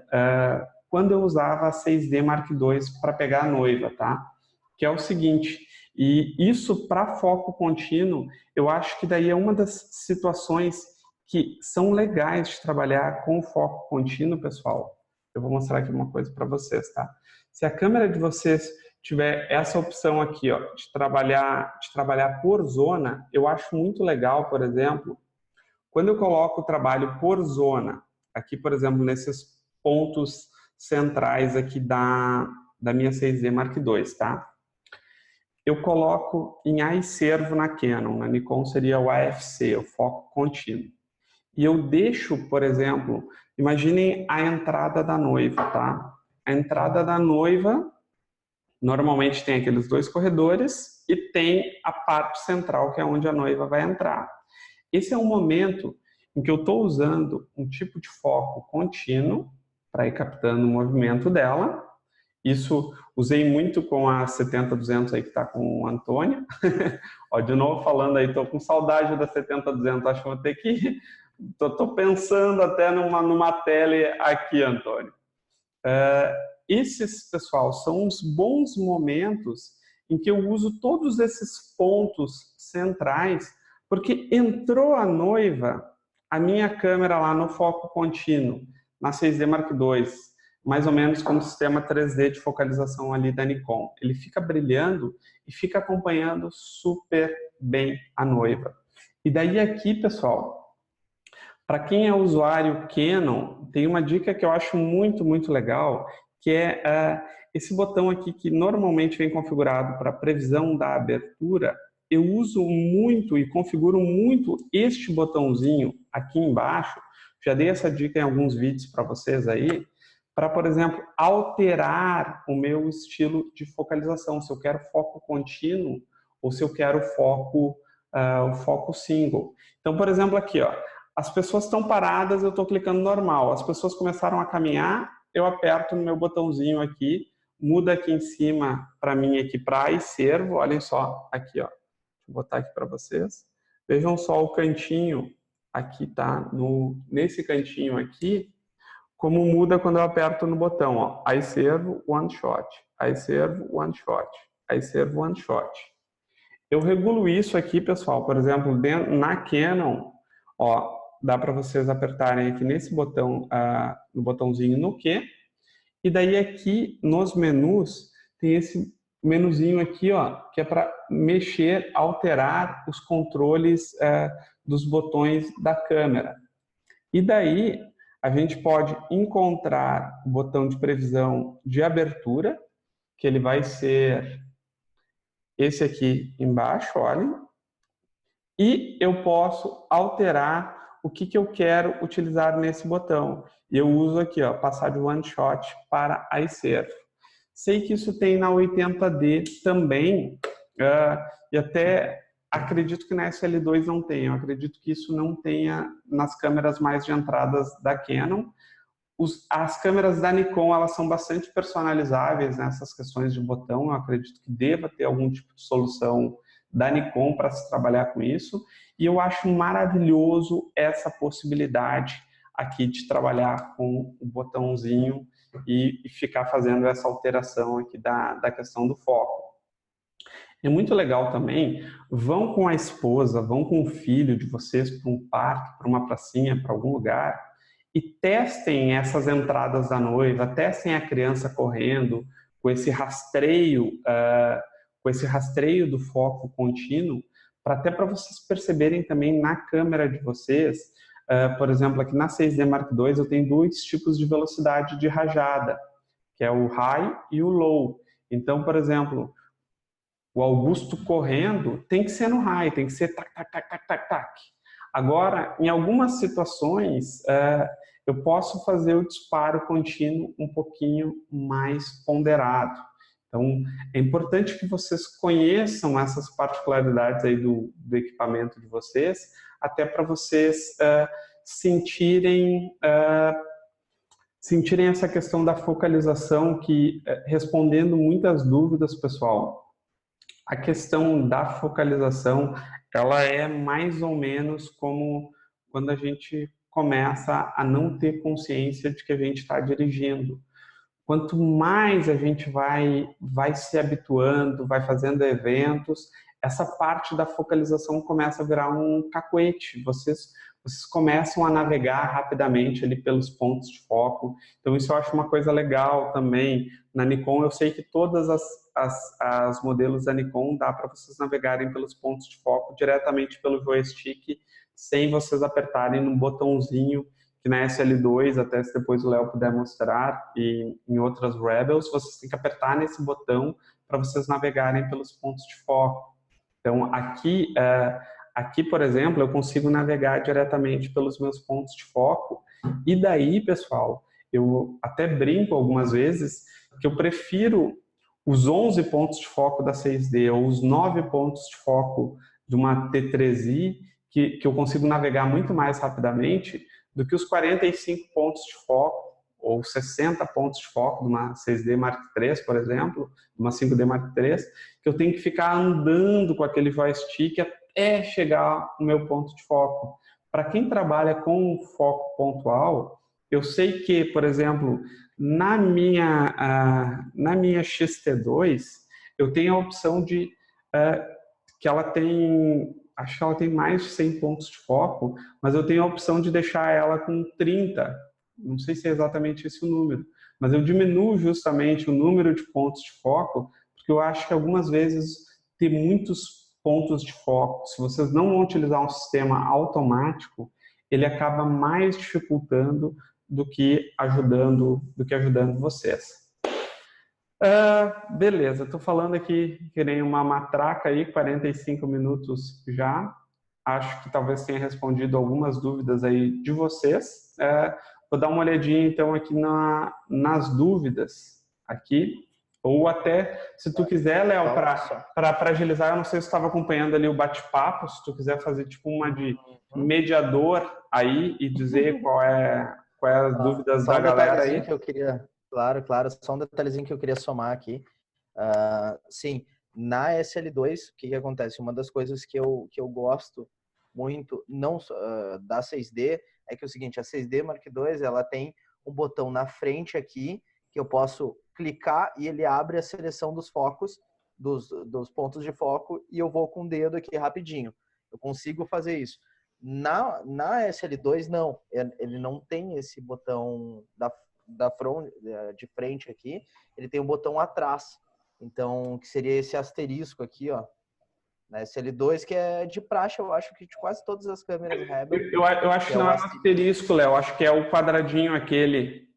quando eu usava a 6D Mark II para pegar a noiva, tá? Que é o seguinte, e isso para foco contínuo, eu acho que daí é uma das situações que são legais de trabalhar com foco contínuo, pessoal. Eu vou mostrar aqui uma coisa para vocês, tá? Se a câmera de vocês tiver essa opção aqui, ó, de trabalhar por zona, eu acho muito legal, por exemplo, quando eu coloco o trabalho por zona, aqui, por exemplo, nesses pontos centrais aqui da minha 6D Mark II, tá? Eu coloco em iServo na Canon, na Nikon seria o AFC, o foco contínuo. E eu deixo, por exemplo, imaginem a entrada da noiva, tá? A entrada da noiva, normalmente tem aqueles 2 corredores e tem a parte central, que é onde a noiva vai entrar. Esse é um momento em que eu estou usando um tipo de foco contínuo para ir captando o movimento dela. Isso usei muito com a 70-200 aí que está com o Antônio. Ó, de novo falando aí, estou com saudade da 70-200, acho que vou ter que... Estou pensando até numa tele aqui, Antônio. Esses, pessoal, são os bons momentos em que eu uso todos esses pontos centrais, porque entrou a noiva, a minha câmera lá no foco contínuo, na 6D Mark II, mais ou menos como o sistema 3D de focalização ali da Nikon. Ele fica brilhando e fica acompanhando super bem a noiva. E daí aqui, pessoal, para quem é usuário Canon, tem uma dica que eu acho muito, muito legal, que é esse botão aqui que normalmente vem configurado para previsão da abertura. Eu uso muito e configuro muito este botãozinho aqui embaixo. Já dei essa dica em alguns vídeos para vocês aí, para, por exemplo, alterar o meu estilo de focalização. Se eu quero foco contínuo ou se eu quero o foco single. Então, por exemplo, aqui, ó, as pessoas estão paradas, eu estou clicando normal. As pessoas começaram a caminhar, eu aperto no meu botãozinho aqui, muda aqui em cima para mim aqui para iServo. Olhem só, aqui, ó. Deixa eu botar aqui para vocês. Vejam só o cantinho aqui, tá? Nesse cantinho aqui, como muda quando eu aperto no botão, ó. iServo, One Shot. iServo, One Shot. iServo, One Shot. Eu regulo isso aqui, pessoal, por exemplo, na Canon, ó, dá para vocês apertarem aqui nesse botão, no botãozinho no Q, e daí aqui nos menus tem esse menuzinho aqui, ó, que é para mexer, alterar os controles dos botões da câmera. E daí a gente pode encontrar o botão de previsão de abertura, que ele vai ser esse aqui embaixo, olhem. E eu posso alterar o que eu quero utilizar nesse botão. E eu uso aqui, ó, passar de One Shot para iServo. Sei que isso tem na 80D também, e até acredito que na SL2 não tenha. Eu acredito que isso não tenha nas câmeras mais de entradas da Canon. As câmeras da Nikon, elas são bastante personalizáveis nessas questões de botão. Eu acredito que deva ter algum tipo de solução da Nikon para se trabalhar com isso. E eu acho maravilhoso essa possibilidade aqui de trabalhar com o botãozinho e ficar fazendo essa alteração aqui da questão do foco. É muito legal também, vão com a esposa, vão com o filho de vocês para um parque, para uma pracinha, para algum lugar, e testem essas entradas da noiva, testem a criança correndo, com esse rastreio do foco contínuo, até para vocês perceberem também na câmera de vocês. Por exemplo, aqui na 6D Mark II eu tenho dois tipos de velocidade de rajada, que é o high e o low. Então, por exemplo, o Augusto correndo tem que ser no high, tem que ser tac, tac, tac, tac, tac, tac. Agora, em algumas situações, eu posso fazer o disparo contínuo um pouquinho mais ponderado. Então, é importante que vocês conheçam essas particularidades aí do equipamento de vocês, até para vocês sentirem essa questão da focalização, que, respondendo muitas dúvidas, pessoal, a questão da focalização, ela é mais ou menos como quando a gente começa a não ter consciência de que a gente está dirigindo. Quanto mais a gente vai se habituando, vai fazendo eventos, essa parte da focalização começa a virar um cacuete. Vocês começam a navegar rapidamente ali pelos pontos de foco. Então isso eu acho uma coisa legal também. Na Nikon eu sei que todas as modelos da Nikon dá para vocês navegarem pelos pontos de foco diretamente pelo joystick, sem vocês apertarem no botãozinho, que na SL2, até se depois o Léo puder mostrar, e em outras Rebels, vocês têm que apertar nesse botão para vocês navegarem pelos pontos de foco. Então, aqui, por exemplo, eu consigo navegar diretamente pelos meus pontos de foco, e daí, pessoal, eu até brinco algumas vezes que eu prefiro os 11 pontos de foco da 6D ou os 9 pontos de foco de uma T3i, que eu consigo navegar muito mais rapidamente do que os 45 pontos de foco ou 60 pontos de foco de uma 6D Mark III, por exemplo, de uma 5D Mark III, que eu tenho que ficar andando com aquele joystick até chegar no meu ponto de foco. Para quem trabalha com foco pontual, eu sei que, por exemplo, na minha XT2, eu tenho a opção de que ela tem, acho que ela tem mais de 100 pontos de foco, mas eu tenho a opção de deixar ela com 30, não sei se é exatamente esse o número, mas eu diminuo justamente o número de pontos de foco, porque eu acho que algumas vezes ter muitos pontos de foco, se vocês não vão utilizar um sistema automático, ele acaba mais dificultando do que ajudando vocês. Beleza, estou falando aqui que nem uma matraca aí, 45 minutos já. Acho que talvez tenha respondido algumas dúvidas aí de vocês. Vou dar uma olhadinha então aqui nas dúvidas aqui. Ou até, se tu quiser, Léo, Olha só. para agilizar, eu não sei se tu estava acompanhando ali o bate-papo, se tu quiser fazer tipo uma de Uhum. mediador aí e dizer qual é as dúvidas Só da um galera detalhezinho aí. que eu queria, claro, só um detalhezinho que eu queria somar aqui. Sim, na SL2, o que acontece? Uma das coisas que eu gosto muito não da 6D é que é o seguinte, a 6D Mark II, ela tem um botão na frente aqui que eu posso clicar e ele abre a seleção dos focos, dos pontos de foco, e eu vou com o dedo aqui rapidinho. Eu consigo fazer isso. Na SL2, não. Ele não tem esse botão de frente aqui, ele tem um botão atrás. Então, que seria esse asterisco aqui, ó. Na SL2, que é de praxe, eu acho que de quase todas as câmeras Rebel. Eu acho que que é não o é um asterisco, Léo, acho que é o quadradinho aquele.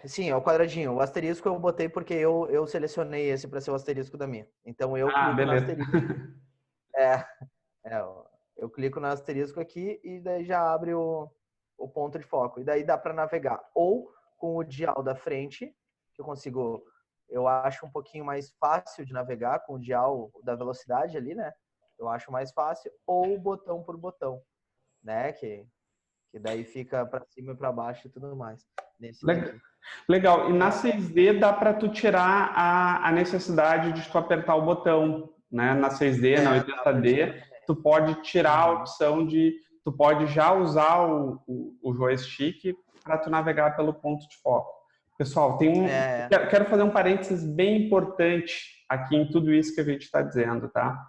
Sim, é o quadradinho. O asterisco eu botei porque eu selecionei esse para ser o asterisco da minha. Então eu Ah, clico no beleza. asterisco. É, eu clico no asterisco aqui e daí já abre o ponto de foco. E daí dá para navegar ou com o dial da frente, que eu consigo, eu acho um pouquinho mais fácil de navegar com o dial da velocidade ali, né? Eu acho mais fácil, ou botão por botão, né? Que daí fica para cima e para baixo e tudo mais. Nesse daqui. Legal. E na 6D dá para tu tirar a necessidade de tu apertar o botão, né? Na 6D, na Dá pra tirar 80D, também. tu pode tirar a opção de, tu pode já usar o joystick para tu navegar pelo ponto de foco. Pessoal, quero fazer um parênteses bem importante aqui em tudo isso que a gente está dizendo, tá?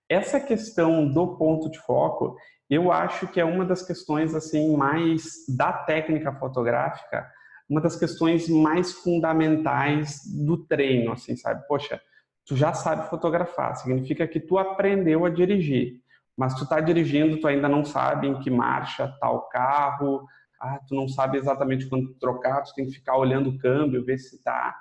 Essa questão do ponto de foco, eu acho que é uma das questões assim mais da técnica fotográfica, uma das questões mais fundamentais do treino, assim, sabe? Poxa, tu já sabe fotografar, significa que tu aprendeu a dirigir, mas tu tá dirigindo, tu ainda não sabe em que marcha tá o carro, tu não sabe exatamente quando trocar, tu tem que ficar olhando o câmbio, ver se tá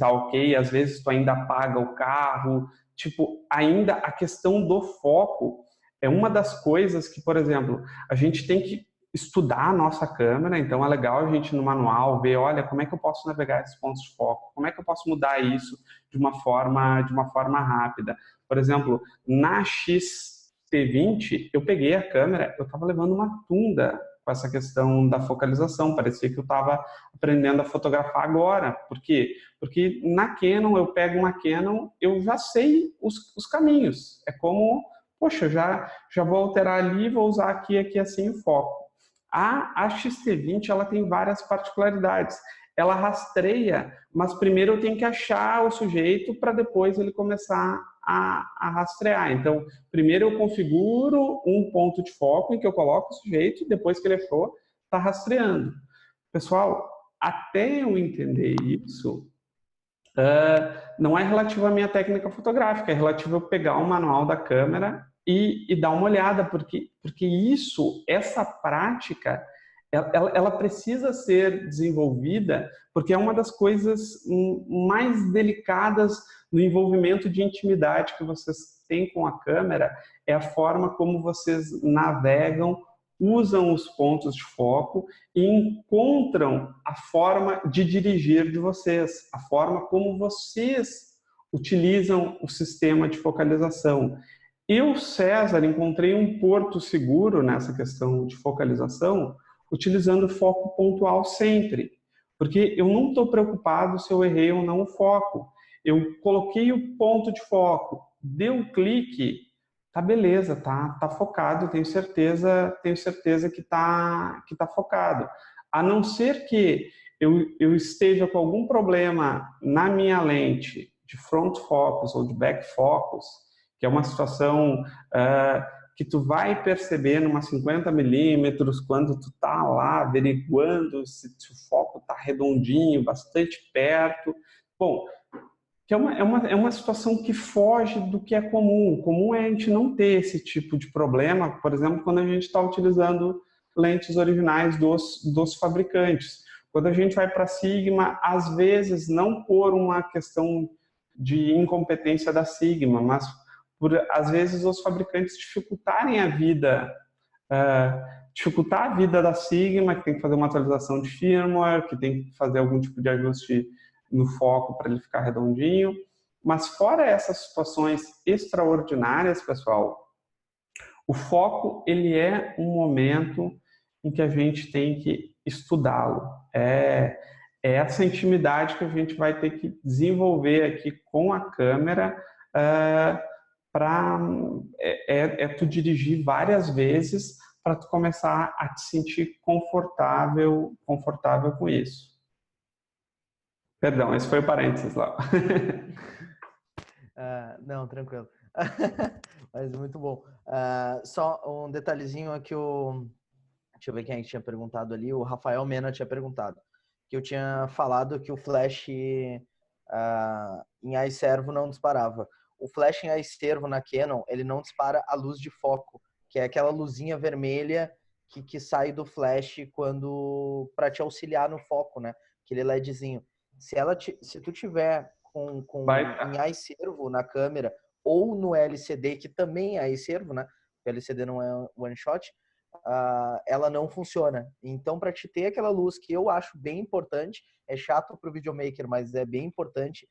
ok, às vezes tu ainda apaga o carro, tipo, ainda a questão do foco é uma das coisas que, por exemplo, a gente tem que estudar a nossa câmera, então é legal a gente no manual ver, olha, como é que eu posso navegar esses pontos de foco, como é que eu posso mudar isso de uma forma rápida. Por exemplo, na X-T20, eu peguei a câmera, eu estava levando uma tunda com essa questão da focalização, parecia que eu estava aprendendo a fotografar agora. Por quê? Porque na Canon, eu pego uma Canon, eu já sei os caminhos. É como, poxa, já vou alterar ali, vou usar aqui assim o foco. A X-T20, ela tem várias particularidades. Ela rastreia, mas primeiro eu tenho que achar o sujeito para depois ele começar a rastrear. Então, primeiro eu configuro um ponto de foco em que eu coloco o sujeito, depois que ele for, está rastreando. Pessoal, até eu entender isso, não é relativo à minha técnica fotográfica, é relativo a eu pegar o manual da câmera e dar uma olhada, porque essa prática, ela precisa ser desenvolvida, porque é uma das coisas mais delicadas no envolvimento de intimidade que vocês têm com a câmera, é a forma como vocês navegam, usam os pontos de foco e encontram a forma de dirigir de vocês, a forma como vocês utilizam o sistema de focalização. Eu, César, encontrei um porto seguro nessa questão de focalização, utilizando foco pontual sempre, porque eu não estou preocupado se eu errei ou não o foco. Eu coloquei o ponto de foco, deu um clique, tá beleza, tá focado, tenho certeza que tá focado. A não ser que eu esteja com algum problema na minha lente de front focus ou de back focus, que é uma situação que tu vai perceber numa 50 milímetros quando tu tá lá averiguando se o foco tá redondinho, bastante perto. Bom, que é uma situação que foge do que é comum. O comum é a gente não ter esse tipo de problema, por exemplo, quando a gente está utilizando lentes originais dos fabricantes. Quando a gente vai para Sigma, às vezes, não por uma questão de incompetência da Sigma, mas por, às vezes, os fabricantes dificultarem a vida dificultar a vida da Sigma, que tem que fazer uma atualização de firmware, que tem que fazer algum tipo de ajuste no foco para ele ficar redondinho. Mas fora essas situações extraordinárias, pessoal, o foco ele é um momento em que a gente tem que estudá-lo. É essa intimidade que a gente vai ter que desenvolver aqui com a câmera, para tu dirigir várias vezes para tu começar a te sentir confortável com isso. Perdão, esse foi o parênteses lá. Não, tranquilo. Mas muito bom. Só um detalhezinho aqui, deixa eu ver quem é que tinha perguntado ali. O Rafael Mena tinha perguntado. Que eu tinha falado que o flash em iServo não disparava. O flash em iServo na Canon, ele não dispara a luz de foco, que é aquela luzinha vermelha que sai do flash quando para te auxiliar no foco, né? Aquele LEDzinho. Se tu tiver em iServo na câmera ou no LCD, que também é iServo, né? O LCD não é one shot, ela não funciona. Então, para te ter aquela luz que eu acho bem importante, é chato para o videomaker, mas é bem importante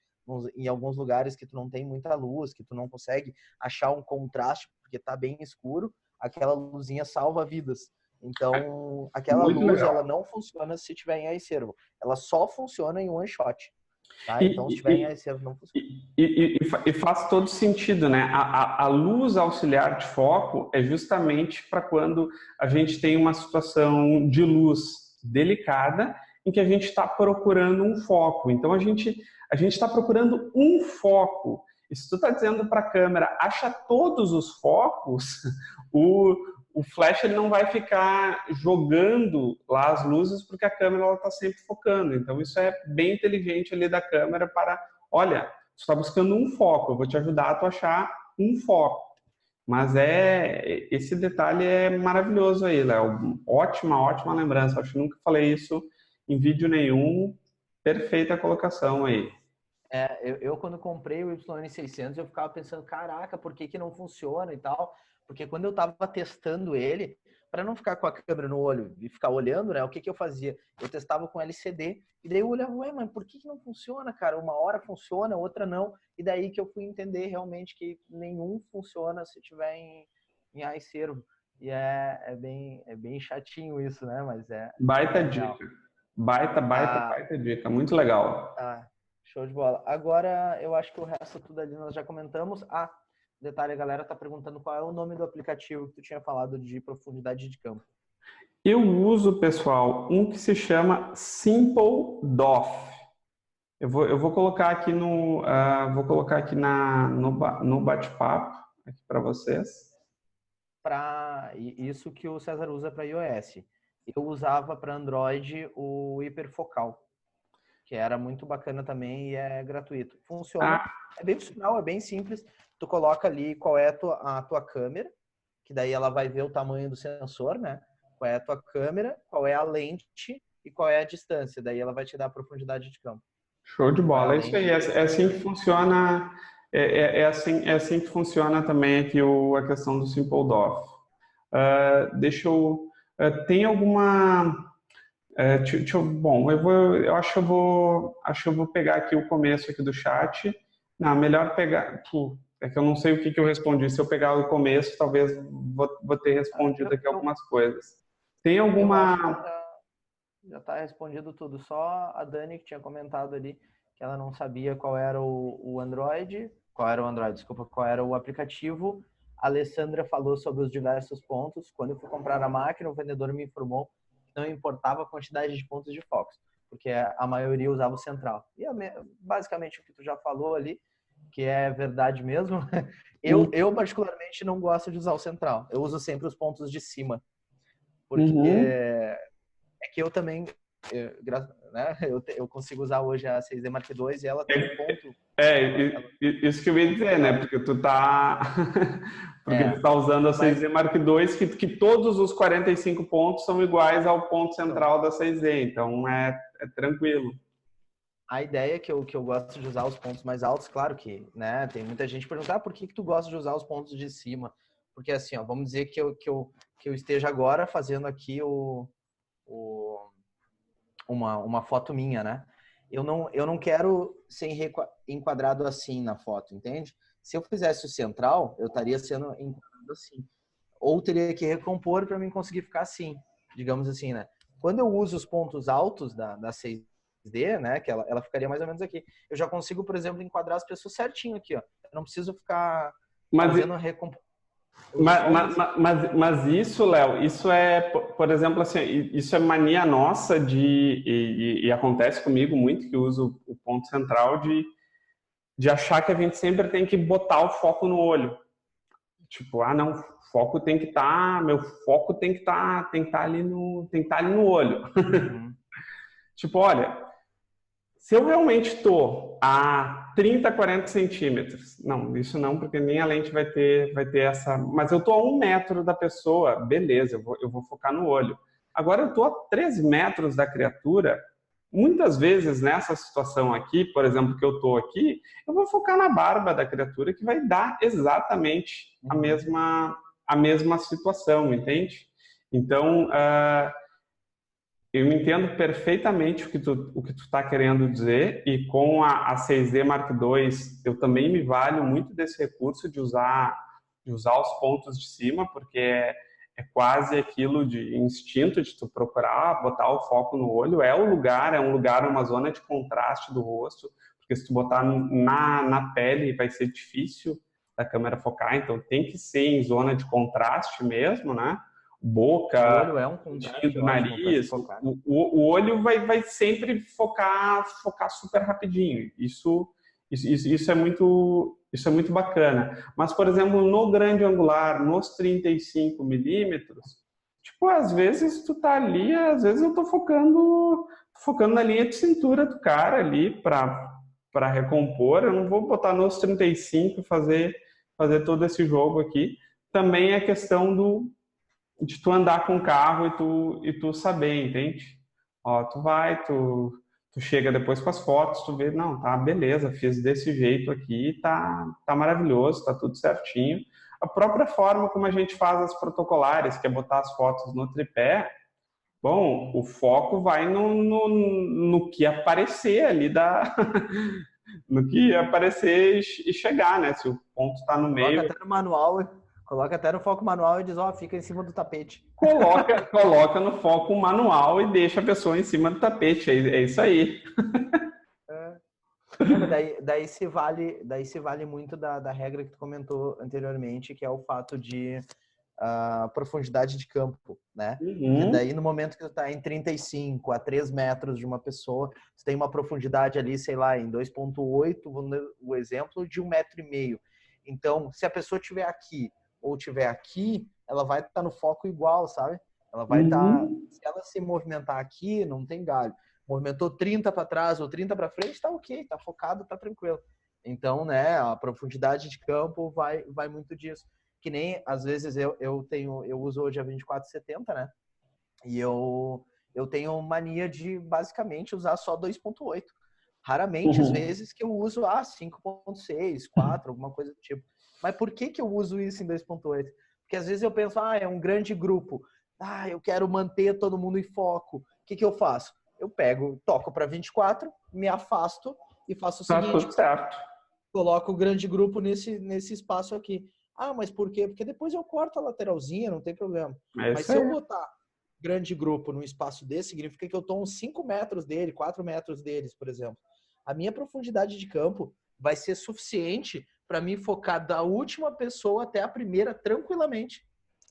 em alguns lugares que tu não tem muita luz, que tu não consegue achar um contraste porque tá bem escuro, aquela luzinha salva vidas. Então, aquela Muito luz, legal. ela não funciona se tiver em iServo. Ela só funciona em one shot. Tá? Então, se E, tiver em e, iServo, não funciona. e faz todo sentido, né? A luz auxiliar de foco é justamente para quando a gente tem uma situação de luz delicada em que a gente está procurando um foco. Então, a gente está procurando um foco. E se tu está dizendo para a câmera, acha todos os focos, o flash ele não vai ficar jogando lá as luzes porque a câmera está sempre focando. Então, isso é bem inteligente ali da câmera para, olha, você está buscando um foco, eu vou te ajudar a tu achar um foco. Mas esse detalhe é maravilhoso aí, Léo. Ótima lembrança. Acho que nunca falei isso em vídeo nenhum. Perfeita colocação aí. Eu quando comprei o YN600, eu ficava pensando, caraca, por que não funciona e tal? Porque quando eu tava testando ele, para não ficar com a câmera no olho e ficar olhando, né, o que eu fazia? Eu testava com LCD, e daí eu olhava, ué, mas por que não funciona, cara? Uma hora funciona, outra não. E daí que eu fui entender realmente que nenhum funciona se tiver em iServo. E é bem chatinho isso, né? Mas Baita é real. dica. Baita dica. Muito legal. Show de bola. Agora, eu acho que o resto tudo ali nós já comentamos. Detalhe, a galera tá perguntando qual é o nome do aplicativo que tu tinha falado de profundidade de campo. Eu uso, pessoal, um que se chama Simple DOF. Eu vou colocar aqui vou colocar aqui no bate-papo aqui para vocês. Isso que o César usa para iOS. Eu usava para Android o Hiperfocal, que era muito bacana também e é gratuito. Funciona, é bem funcional, é bem simples. Tu coloca ali qual é a tua câmera, que daí ela vai ver o tamanho do sensor, né? Qual é a tua câmera, qual é a lente e qual é a distância. Daí ela vai te dar a profundidade de campo. Show de Qual é a bola. É isso lente? aí. É assim que funciona. É assim que funciona também aqui a questão do Simple DOF. Deixa eu. Tem alguma. Bom, eu acho que eu vou pegar aqui o começo aqui do chat. Não, melhor pegar. É que eu não sei o que eu respondi. Se eu pegar o começo, talvez vou ter respondido aqui algumas coisas. Tem Eu acho que alguma. já tá respondido tudo. Só a Dani que tinha comentado ali que ela não sabia qual era o Android. Qual era o Android? Desculpa, qual era o aplicativo. A Alessandra falou sobre os diversos pontos. Quando eu fui comprar a máquina, o vendedor me informou que não importava a quantidade de pontos de foco, porque a maioria usava o central. E basicamente o que tu já falou ali, que é verdade mesmo. Eu particularmente não gosto de usar o central. Eu uso sempre os pontos de cima. Porque Uhum. é que eu também, né, eu consigo usar hoje a 6D Mark II e ela tem ponto. Isso que eu ia dizer, né? Porque tu tá, porque tu É, tá usando a mas 6D Mark II, que todos os 45 pontos são iguais ao ponto então, central da 6D, então é tranquilo. a ideia que eu gosto de usar os pontos mais altos, claro que, né, tem muita gente perguntar por que tu gosta de usar os pontos de cima. Porque assim, ó, vamos dizer que eu esteja agora fazendo aqui uma foto minha, né? Eu não quero ser enquadrado assim na foto, entende? Se eu fizesse o central, eu estaria sendo enquadrado assim. Ou teria que recompor para mim conseguir ficar assim, digamos assim, né? Quando eu uso os pontos altos da 6D, né? Que ela ficaria mais ou menos aqui. Eu já consigo, por exemplo, enquadrar as pessoas certinho aqui, ó. Eu não preciso ficar Mas, fazendo recompor. mas isso, Léo, isso é, por exemplo, assim, isso é mania nossa e acontece comigo muito, que eu uso o ponto central de achar que a gente sempre tem que botar o foco no olho. Tipo, não, o foco tem que estar, meu foco tem que estar ali no olho. Uhum. Tipo, olha, se eu realmente estou a 30, 40 centímetros, não, isso não, porque nem a lente vai ter essa, mas eu estou a 1 metro da pessoa, beleza, eu vou focar no olho. Agora eu estou a 3 metros da criatura, muitas vezes nessa situação aqui, por exemplo, que eu estou aqui, eu vou focar na barba da criatura, que vai dar exatamente a mesma situação, entende? Então, eu entendo perfeitamente o que tu está querendo dizer, e com a 6D Mark II eu também me valho muito desse recurso de usar os pontos de cima, porque é quase aquilo de instinto de tu procurar botar o foco no olho. É um lugar, uma zona de contraste do rosto, porque se tu botar na pele vai ser difícil da câmera focar, então tem que ser em zona de contraste mesmo, né? Boca, O olho é um contraste do ótimo para se nariz, focar. o olho vai sempre focar super rapidinho. Isso é muito bacana. Mas, por exemplo, no grande angular, nos 35 milímetros, tipo, às vezes tu tá ali, às vezes eu tô focando na linha de cintura do cara ali para recompor. Eu não vou botar nos 35 e fazer todo esse jogo aqui. Também é questão de tu andar com o carro e tu saber, entende? Ó, tu chega depois com as fotos, tu vê, não, tá, beleza, fiz desse jeito aqui, tá maravilhoso, tá tudo certinho. A própria forma como a gente faz as protocolares, que é botar as fotos no tripé, bom, o foco vai no que aparecer ali no que aparecer e chegar, né? Se o ponto está no meio. Coloca até no foco manual e diz, ó, fica em cima do tapete. Coloca no foco manual e deixa a pessoa em cima do tapete. É isso aí. Não, mas daí se vale muito da regra que tu comentou anteriormente, que é o fato de profundidade de campo, né? Porque daí no momento que tu tá em 35 a 3 metros de uma pessoa, tu tem uma profundidade ali, sei lá, em 2,8, o exemplo de 1,5 metro. Então, se a pessoa estiver aqui ou estiver aqui, ela vai estar no foco igual, sabe? Ela vai estar, se ela se movimentar aqui, não tem galho. Movimentou 30 para trás ou 30 para frente, tá ok, tá focado, tá tranquilo. Então, né, a profundidade de campo vai muito disso. Que nem, às vezes, eu uso hoje a 2470, né? E eu tenho mania de, basicamente, usar só 2,8. Raramente, às vezes, que eu uso 5,6, 4, alguma coisa do tipo. Mas por que eu uso isso em 2,8? Porque às vezes eu penso, é um grande grupo. Eu quero manter todo mundo em foco. O que eu faço? Eu toco para 24, me afasto e faço o seguinte. Tá tudo certo. Coloco o grande grupo nesse espaço aqui. Mas por quê? Porque depois eu corto a lateralzinha, não tem problema. Mas se eu botar grande grupo num espaço desse, significa que eu estou uns 5 metros dele, 4 metros deles, por exemplo. A minha profundidade de campo vai ser suficiente para mim focar da última pessoa até a primeira tranquilamente.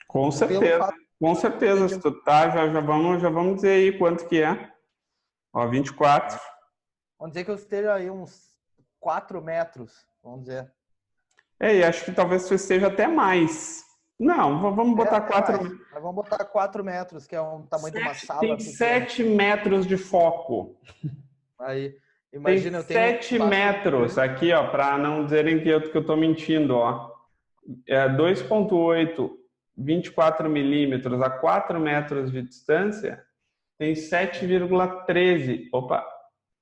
Com certeza. Com certeza. Se tu tá, já vamos dizer aí quanto que é. Ó, 24. Vamos dizer que eu esteja aí uns 4 metros, vamos dizer. E acho que talvez tu esteja até mais. Não, vamos botar 4 metros. Vamos botar 4 metros, que é o tamanho de uma sala. Tem 7 metros de foco. Aí, imagina, eu tenho 7 metros aqui, ó, para não dizerem que eu tô mentindo, ó. 2,8, 24 milímetros a 4 metros de distância, tem 7,13. Opa!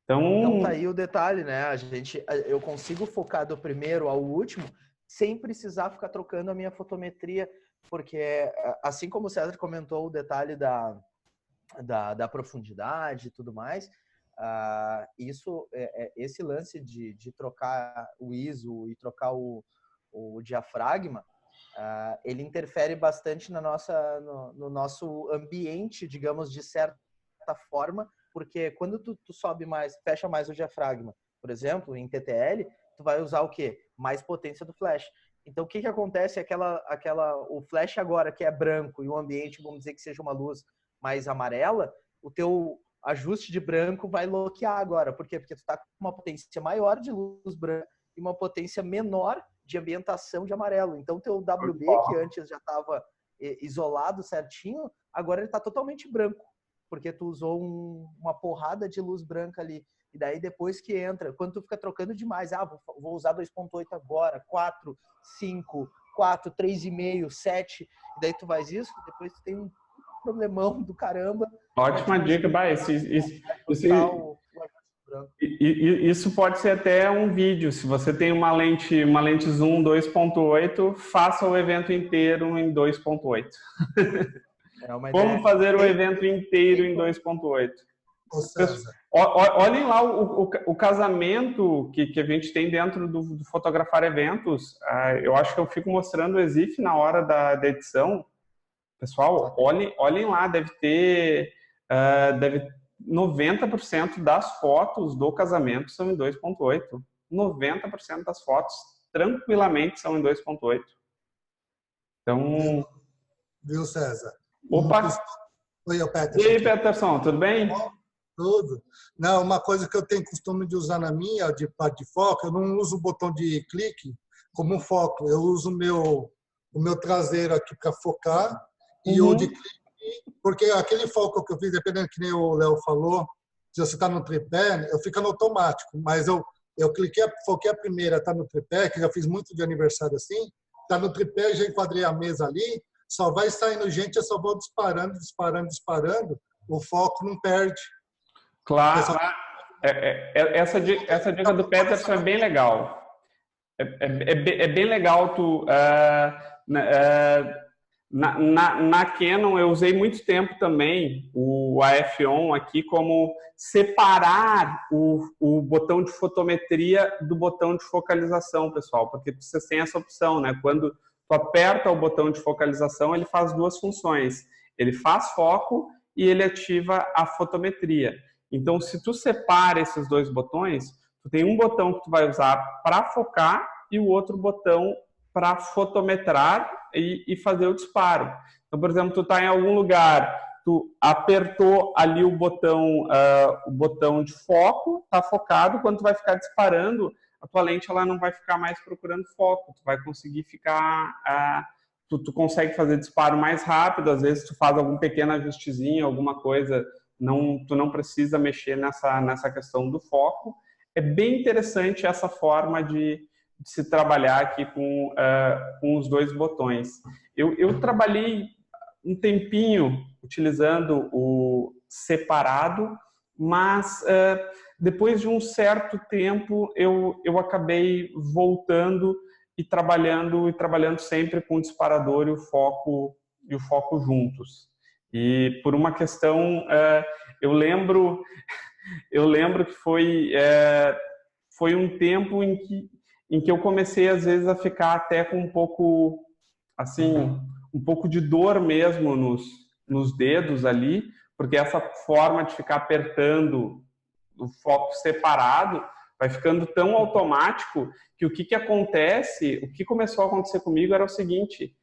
Então tá aí o detalhe, né? Eu consigo focar do primeiro ao último sem precisar ficar trocando a minha fotometria, porque assim como o César comentou o detalhe da profundidade e tudo mais, esse lance de trocar o ISO e trocar o diafragma, ele interfere bastante no nosso ambiente, digamos, de certa forma, porque quando tu sobe mais, fecha mais o diafragma, por exemplo, em TTL, tu vai usar o quê? Mais potência do flash. Então, o que acontece? O flash agora que é branco e o ambiente, vamos dizer que seja uma luz mais amarela, o teu ajuste de branco vai bloquear agora. Por quê? Porque tu tá com uma potência maior de luz branca e uma potência menor de ambientação de amarelo. Então, o teu WB, que antes já estava isolado certinho, agora ele está totalmente branco, porque tu usou uma porrada de luz branca ali. E daí depois que entra, quando tu fica trocando demais, vou usar 2.8 agora, 4, 5, 4, 3,5, 7, e daí tu faz isso, depois tu tem um problemão do caramba. Ótima dica, isso pode ser até um vídeo. Se você tem uma lente zoom 2.8, faça o evento inteiro em 2.8. Como fazer o evento inteiro em 2.8? Olhem lá o casamento que a gente tem dentro do fotografar eventos. Eu acho que eu fico mostrando o EXIF na hora da edição. Pessoal, olhem lá, deve ter 90% das fotos do casamento são em 2.8. 90% das fotos tranquilamente são em 2.8. Então... Viu, César? Opa! Oi, Peterson. E aí, Peterson, tudo bem? Tudo. Não, uma coisa que eu tenho costume de usar na minha, de foco, eu não uso o botão de clique como um foco. Eu uso o meu traseiro aqui para focar e o de clique, porque aquele foco que eu fiz, dependendo que nem o Léo falou, se você está no tripé, eu fico no automático, mas eu cliquei, foquei a primeira, está no tripé, que já fiz muito de aniversário assim, está no tripé, já enquadrei a mesa ali, só vai saindo gente, eu só vou disparando, o foco não perde. Claro, essa dica do Peterson é bem legal. É bem legal tu... Na Canon eu usei muito tempo também o AF-ON aqui como separar o botão de fotometria do botão de focalização, pessoal, porque vocês têm essa opção, né? Quando tu aperta o botão de focalização, ele faz duas funções. Ele faz foco e ele ativa a fotometria. Então, se tu separa esses dois botões, tu tem um botão que tu vai usar para focar e o outro botão para fotometrar e fazer o disparo. Então, por exemplo, tu está em algum lugar, tu apertou ali o botão de foco, está focado, quando tu vai ficar disparando, a tua lente ela não vai ficar mais procurando foco, tu vai conseguir ficar... Tu consegue fazer disparo mais rápido, às vezes tu faz algum pequeno ajustezinho, alguma coisa, tu não precisa mexer nessa questão do foco. É bem interessante essa forma de se trabalhar aqui com os dois botões. Eu trabalhei um tempinho utilizando o separado, mas depois de um certo tempo eu acabei voltando e trabalhando sempre com o disparador e o foco juntos. E por uma questão, eu lembro que foi um tempo em que eu comecei às vezes a ficar até com um pouco de dor mesmo nos dedos ali, porque essa forma de ficar apertando o foco separado vai ficando tão automático que o que acontece, o que começou a acontecer comigo era o seguinte: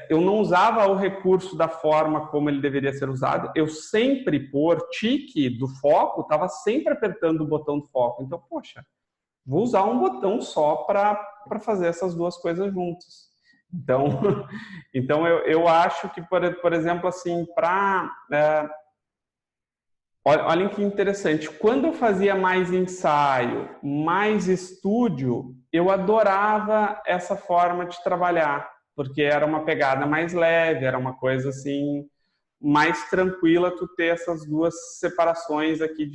eu não usava o recurso da forma como ele deveria ser usado. Eu sempre, por tique do foco, estava sempre apertando o botão do foco. Então, poxa, vou usar um botão só para fazer essas duas coisas juntas. Então eu acho que, por exemplo, assim, olhem que interessante. Quando eu fazia mais ensaio, mais estúdio, eu adorava essa forma de trabalhar, porque era uma pegada mais leve, era uma coisa assim mais tranquila tu ter essas duas separações aqui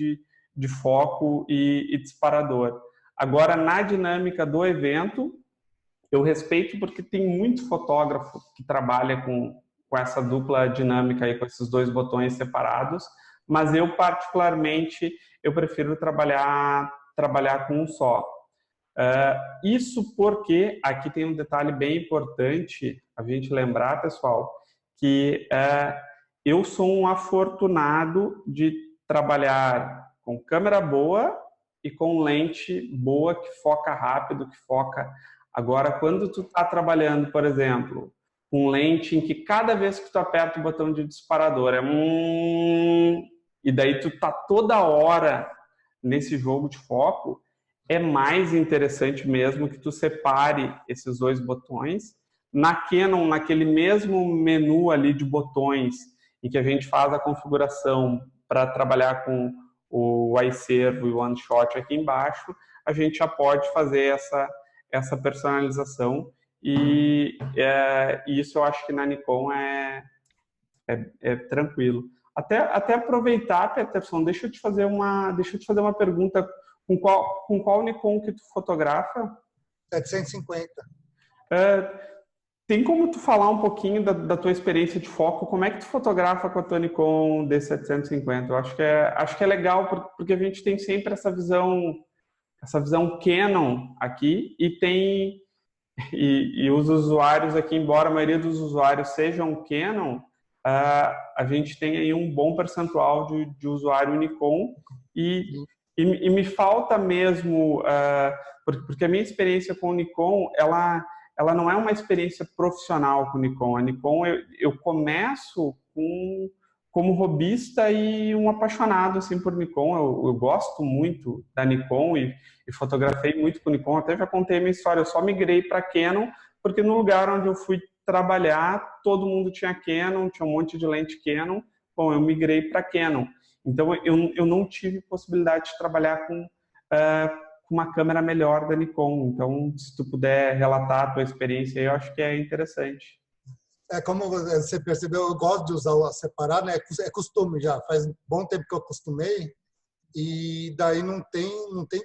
de foco e disparador. Agora, na dinâmica do evento, eu respeito porque tem muito fotógrafo que trabalha com essa dupla dinâmica aí, com esses dois botões separados, mas eu particularmente eu prefiro trabalhar com um só. Isso porque aqui tem um detalhe bem importante a gente lembrar, pessoal, que eu sou um afortunado de trabalhar com câmera boa e com lente boa que foca rápido, que foca. Agora, quando tu está trabalhando, por exemplo, com lente em que cada vez que tu aperta o botão de disparador e daí tu tá toda hora nesse jogo de foco, é mais interessante mesmo que tu separe esses dois botões. Na Canon, naquele mesmo menu ali de botões em que a gente faz a configuração para trabalhar com o iServo e o OneShot aqui embaixo, a gente já pode fazer essa personalização e isso eu acho que na Nikon é tranquilo. Até aproveitar, Peterson, deixa eu te fazer uma pergunta. Com qual Nikon que tu fotografa? 750. Tem como tu falar um pouquinho da tua experiência de foco? Como é que tu fotografa com a tua Nikon D750? Eu acho que é legal porque a gente tem sempre essa visão Canon aqui e os usuários aqui, embora a maioria dos usuários sejam Canon, a gente tem aí um bom percentual de usuário Nikon e me falta mesmo, porque a minha experiência com o Nikon, ela não é uma experiência profissional com o Nikon. A Nikon, eu começo como hobbyista e um apaixonado assim, por Nikon. Eu gosto muito da Nikon e fotografei muito com Nikon. Até já contei a minha história, eu só migrei para Canon, porque no lugar onde eu fui trabalhar, todo mundo tinha Canon, tinha um monte de lente Canon. Bom, eu migrei para Canon. Então, eu não tive possibilidade de trabalhar com uma câmera melhor da Nikon. Então, se tu puder relatar a tua experiência, eu acho que é interessante. Como você percebeu, eu gosto de usar o separado, né? É costume já. Faz um bom tempo que eu acostumei e daí não tem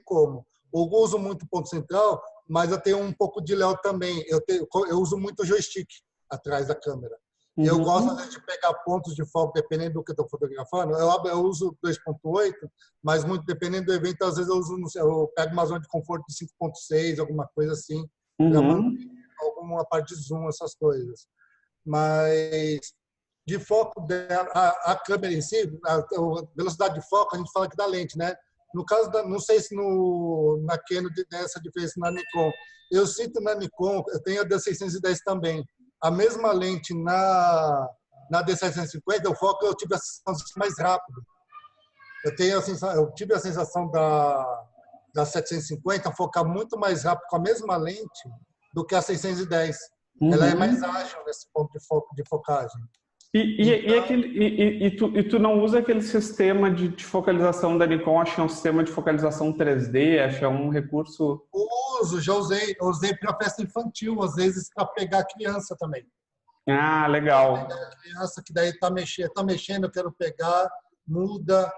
como. Eu uso muito ponto central, mas eu tenho um pouco de léu também. Eu uso muito joystick atrás da câmera. Uhum. Eu gosto às vezes de pegar pontos de foco, dependendo do que eu estou fotografando. Eu uso 2.8, mas muito dependendo do evento, às vezes eu pego uma zona de conforto de 5.6, alguma coisa assim, para manter alguma parte de zoom, essas coisas. Mas de foco a câmera em si, a velocidade de foco, a gente fala aqui da lente, né? No caso não sei se na Canon tem essa diferença na Nikon. Eu sinto na Nikon, eu tenho a D610 também. A mesma lente na D750, o foco eu tive a sensação de ser mais rápido. Eu tive a sensação da 750 focar muito mais rápido com a mesma lente do que a 610. Ela é mais ágil nesse ponto de focagem. Tu não usa aquele sistema de focalização da Nikon? Acho que é um sistema de focalização 3D, acho que é um recurso... Já usei para festa infantil, às vezes para pegar criança também. Ah, legal. Pegar a criança que daí tá mexendo, eu quero pegar, muda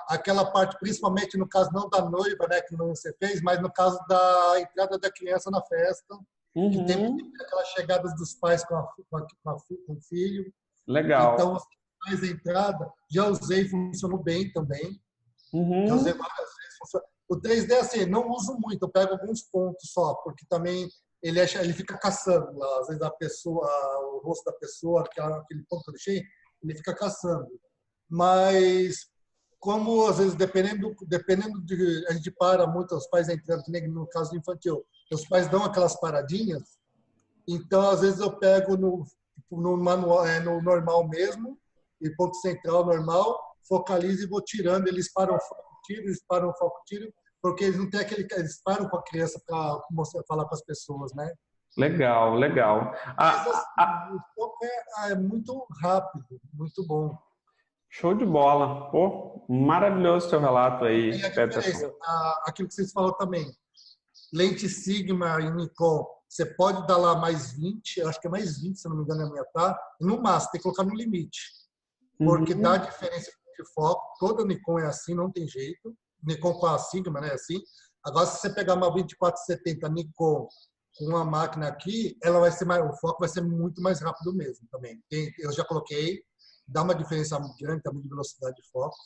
aquela parte, principalmente no caso não da noiva, né, que não você fez, mas no caso da entrada da criança na festa, que tem aquelas chegadas dos pais com o filho. Legal. Então, faz a entrada, já usei, funcionou bem também. Já usei várias vezes, funcionou. O 3D, assim, não uso muito, eu pego alguns pontos só, porque também ele fica caçando. Às vezes o rosto da pessoa, aquele ponto que eu deixei, ele fica caçando. Mas, como às vezes, dependendo de... A gente para muito, os pais entrando, que nem no caso do infantil, os pais dão aquelas paradinhas, então, às vezes, eu pego no manual, no normal mesmo, e ponto central normal, focalizo e vou tirando, eles param o foco, tiro, eles param o foco, tiro, porque eles não têm eles param com a criança para falar com as pessoas, né? Legal. Mas, assim, o foco é muito rápido, muito bom. Show de bola. Pô, maravilhoso teu relato aí, Peterson. Aquilo que vocês falaram também, lente Sigma e Nikon, você pode dar lá mais 20, acho que é mais 20, se não me engano, a minha tá, no máximo, tem que colocar no limite, porque dá diferença de foco, toda Nikon é assim, não tem jeito, Nikon com a Sigma, né, assim. Agora, se você pegar uma 2470 Nikon com uma máquina aqui, ela vai ser mais, o foco vai ser muito mais rápido mesmo também. Eu já coloquei, dá uma diferença grande também de velocidade de foco.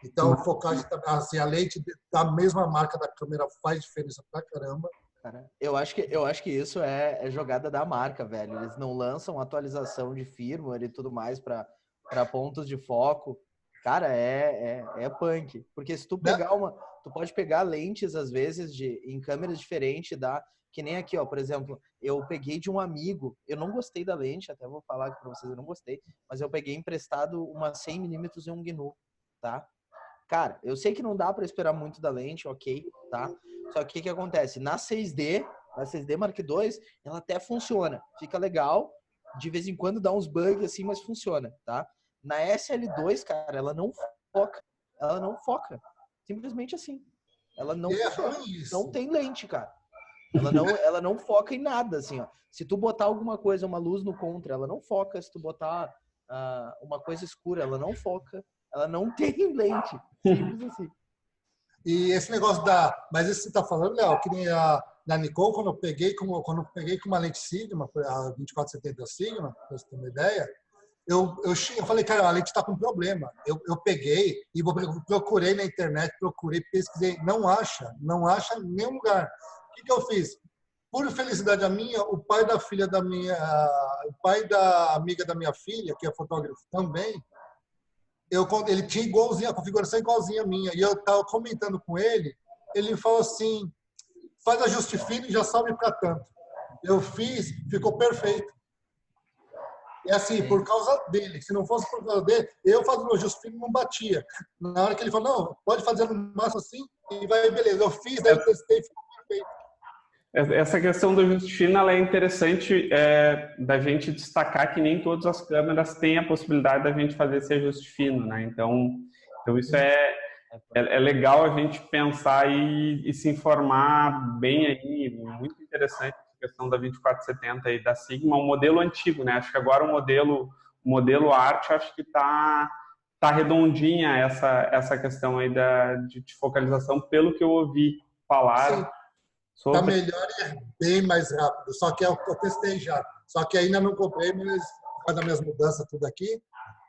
Então, focagem, assim, a lente da mesma marca da câmera faz diferença pra caramba. Cara, eu acho que isso é jogada da marca, velho. Eles não lançam atualização de firmware e tudo mais para pontos de foco. Cara, é punk. Porque se tu pegar tu pode pegar lentes, às vezes, em câmeras diferentes, que nem aqui, ó, por exemplo, eu peguei de um amigo, eu não gostei da lente, até vou falar aqui pra vocês, eu não gostei, mas eu peguei emprestado uma 100mm e um GNU, tá? Cara, eu sei que não dá para esperar muito da lente, ok, tá? Só que o que acontece? Na 6D Mark II, ela até funciona. Fica legal. De vez em quando dá uns bugs assim, mas funciona, tá? Na SL2, cara, ela não foca. Ela não foca. Simplesmente assim. Ela não funciona. Não tem lente, cara. Ela não foca em nada, assim, ó. Se tu botar alguma coisa, uma luz no contra, ela não foca. Se tu botar uma coisa escura, ela não foca. Ela não tem lente. Simples assim. E esse negócio mas isso que você está falando, Léo, que nem na Nikon, quando eu peguei com uma lente Sigma, a 2470 Sigma, para você ter uma ideia, eu falei, cara, a lente está com problema. Eu peguei e procurei na internet, pesquisei, não acha em nenhum lugar. O que eu fiz? Por felicidade a minha, o pai da amiga da minha filha, que é fotógrafo também, ele tinha igualzinho, a configuração igualzinha a minha. E eu estava comentando com ele, ele falou assim, faz ajuste fino e já sobe para tanto. Eu fiz, ficou perfeito. E assim, por causa dele. Se não fosse por causa dele, eu fazendo o ajuste fino não batia. Na hora que ele falou, não, pode fazer no máximo assim, e vai, beleza. Eu fiz, daí eu testei e ficou perfeito. Essa questão do ajuste fino ela é interessante da gente destacar que nem todas as câmeras têm a possibilidade da gente fazer esse ajuste fino, né? Então isso é legal a gente pensar e se informar bem aí. Muito interessante a questão da 2470 e da Sigma, um modelo antigo, né? Acho que agora o modelo Art, acho que tá redondinha essa questão aí de focalização, pelo que eu ouvi falar. Sim. Está melhor e é bem mais rápido. Só que eu testei já. Só que ainda não comprei, mas por causa das minhas mudanças tudo aqui.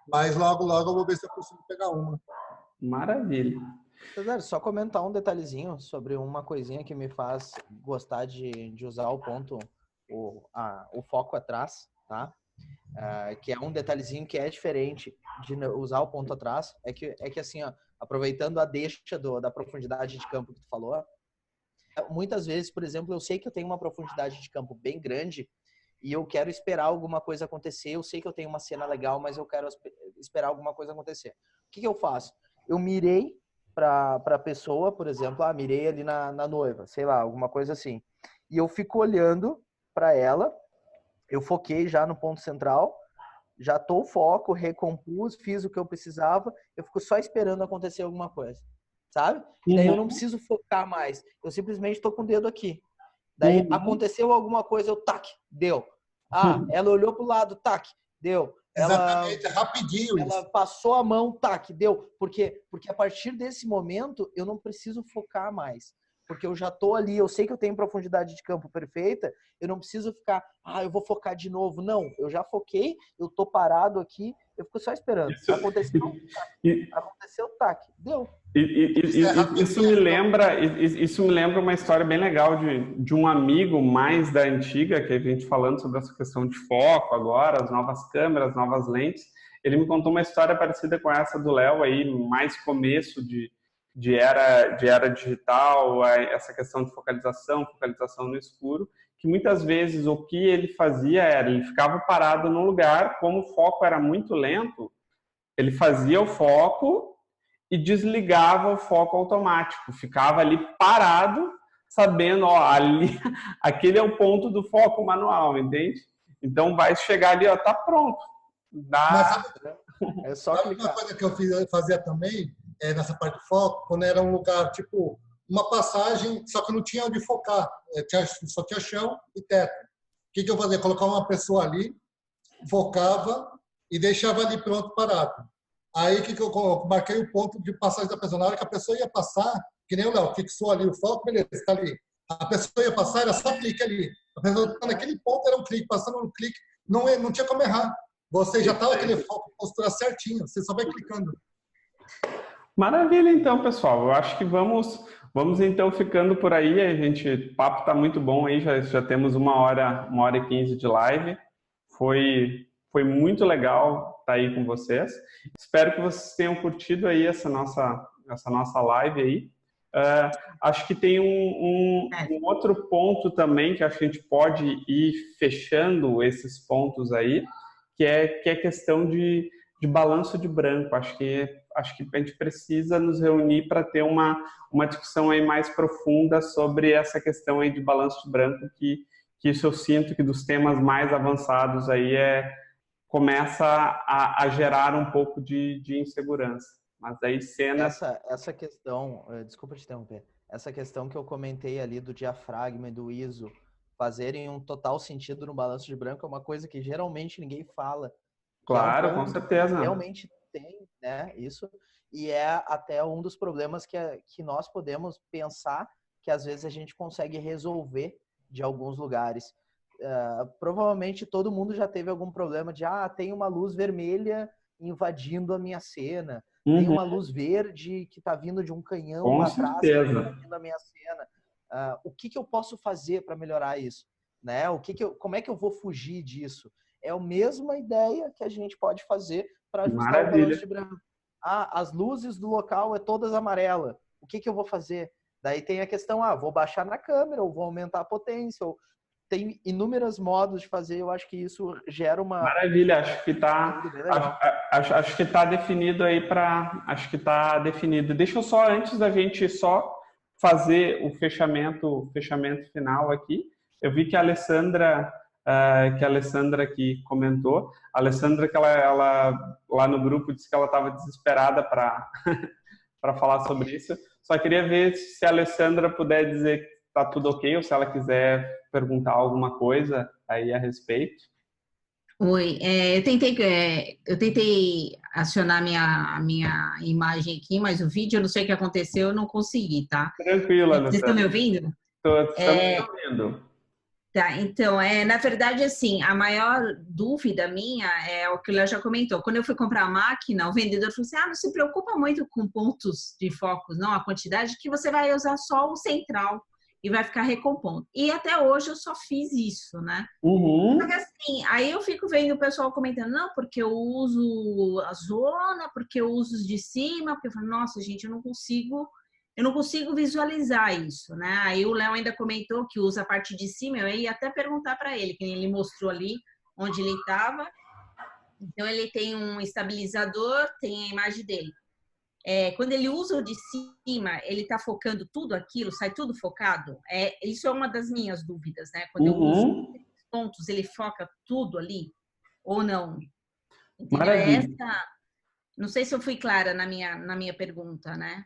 Mas logo eu vou ver se eu consigo pegar uma. Maravilha. Só comentar um detalhezinho sobre uma coisinha que me faz gostar de usar o foco atrás, tá? Que é um detalhezinho que é diferente de usar o ponto atrás. É que assim, ó, aproveitando a deixa da profundidade de campo que tu falou, muitas vezes, por exemplo, eu sei que eu tenho uma profundidade de campo bem grande e eu quero esperar alguma coisa acontecer. Eu sei que eu tenho uma cena legal, mas eu quero esperar alguma coisa acontecer. O que eu faço? Eu mirei para a pessoa, por exemplo, mirei ali na noiva, sei lá, alguma coisa assim. E eu fico olhando para ela, eu foquei já no ponto central, já tô o foco, recompus, fiz o que eu precisava, eu fico só esperando acontecer alguma coisa. Sabe? E daí eu não preciso focar mais. Eu simplesmente tô com o dedo aqui. Daí aconteceu alguma coisa, eu tac, deu. Ela olhou pro lado, tac, deu. Exatamente, é rapidinho ela passou a mão, tac, deu. Porque a partir desse momento eu não preciso focar mais. Porque eu já tô ali, eu sei que eu tenho profundidade de campo perfeita, eu não preciso ficar, eu vou focar de novo. Não, eu já foquei, eu tô parado aqui, eu fico só esperando. Aconteceu, tac, deu. Isso me lembra uma história bem legal de um amigo mais da antiga, que a gente falando sobre essa questão de foco agora, as novas câmeras, novas lentes. Ele me contou uma história parecida com essa do Léo aí, mais começo de era digital, essa questão de focalização no escuro, que muitas vezes o que ele fazia era, ele ficava parado num lugar, como o foco era muito lento, ele fazia o foco e desligava o foco automático, ficava ali parado, sabendo, ali, aquele é o ponto do foco manual, entende? Então vai chegar ali, tá pronto. É só clicar. Uma coisa que eu fazia também, nessa parte de foco, quando era um lugar, tipo, uma passagem, só que não tinha onde focar, só tinha chão e teto. O que eu fazia? Colocava uma pessoa ali, focava e deixava ali pronto, parado. Aí que eu marquei o ponto de passagem da pessoa. Na hora que a pessoa ia passar, que nem o Léo, fixou ali o foco, beleza, está ali. A pessoa ia passar, era só clique ali. A pessoa estava naquele ponto, era um clique, passando um clique, não tinha como errar. Você já estava aquele foco, postura certinho, você só vai clicando. Maravilha, então, pessoal. Eu acho que vamos então ficando por aí. O papo está muito bom aí, já temos 1 hora e 15 de live. Foi muito legal estar aí com vocês. Espero que vocês tenham curtido aí essa nossa live aí. Acho que tem um outro ponto também que acho que a gente pode ir fechando esses pontos aí, que é a questão de balanço de branco. Acho que a gente precisa nos reunir para ter uma discussão aí mais profunda sobre essa questão aí de balanço de branco, que isso eu sinto que dos temas mais avançados aí começa a gerar um pouco de insegurança. Mas aí cenas... Essa questão, desculpa te interromper, essa questão que eu comentei ali do diafragma e do ISO fazerem um total sentido no balanço de branco é uma coisa que geralmente ninguém fala. Claro, com certeza. Realmente tem, né, isso, e é até um dos problemas que nós podemos pensar que às vezes a gente consegue resolver de alguns lugares. Provavelmente todo mundo já teve algum problema de tem uma luz vermelha invadindo a minha cena, tem uma luz verde que está vindo de um canhão com lá atrás invadindo a minha cena. O que eu posso fazer para melhorar isso? Né? Como é que eu vou fugir disso? É a mesma ideia que a gente pode fazer para ajustar o balanço de branco. As luzes do local é todas amarelas. O que eu vou fazer? Daí tem a questão, vou baixar na câmera, ou vou aumentar a potência, ou tem inúmeros modos de fazer. Eu acho que isso gera uma... Maravilha, acho que tá definido aí acho que tá definido. Deixa eu só, antes da gente só fazer o fechamento final aqui, eu vi que a Alessandra que comentou, a Alessandra que ela lá no grupo disse que ela estava desesperada para falar sobre isso. Só queria ver se a Alessandra puder dizer que está tudo ok, ou se ela quiser perguntar alguma coisa aí a respeito. Oi, eu tentei acionar a minha imagem aqui, mas o vídeo, eu não sei o que aconteceu, eu não consegui, tá? Tranquilo, Alessandra. Vocês estão me ouvindo? Estamos me ouvindo. Tá, então, na verdade, assim, a maior dúvida minha é o que o Léo já comentou. Quando eu fui comprar a máquina, o vendedor falou assim, não se preocupa muito com pontos de focos, não, a quantidade, que você vai usar só o central e vai ficar recompondo. E até hoje eu só fiz isso, né? Porque assim, aí eu fico vendo o pessoal comentando, não, porque eu uso a zona, porque eu uso os de cima, porque eu falo, nossa, gente, eu não consigo visualizar isso, né? Aí o Léo ainda comentou que usa a parte de cima, eu ia até perguntar para ele, que ele mostrou ali onde ele estava. Então, ele tem um estabilizador, tem a imagem dele. Quando ele usa o de cima, ele está focando tudo aquilo, sai tudo focado? Isso é uma das minhas dúvidas, né? Quando eu uso pontos, ele foca tudo ali ou não? Entendeu? Não sei se eu fui clara na minha pergunta, né?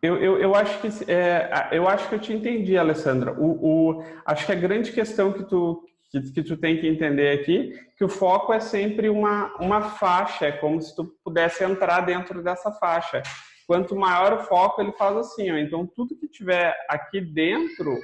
Eu acho que eu te entendi, Alessandra. Acho que a grande questão que tu tem que entender aqui, que o foco é sempre uma faixa, é como se tu pudesse entrar dentro dessa faixa. Quanto maior o foco, ele faz assim, então tudo que tiver aqui dentro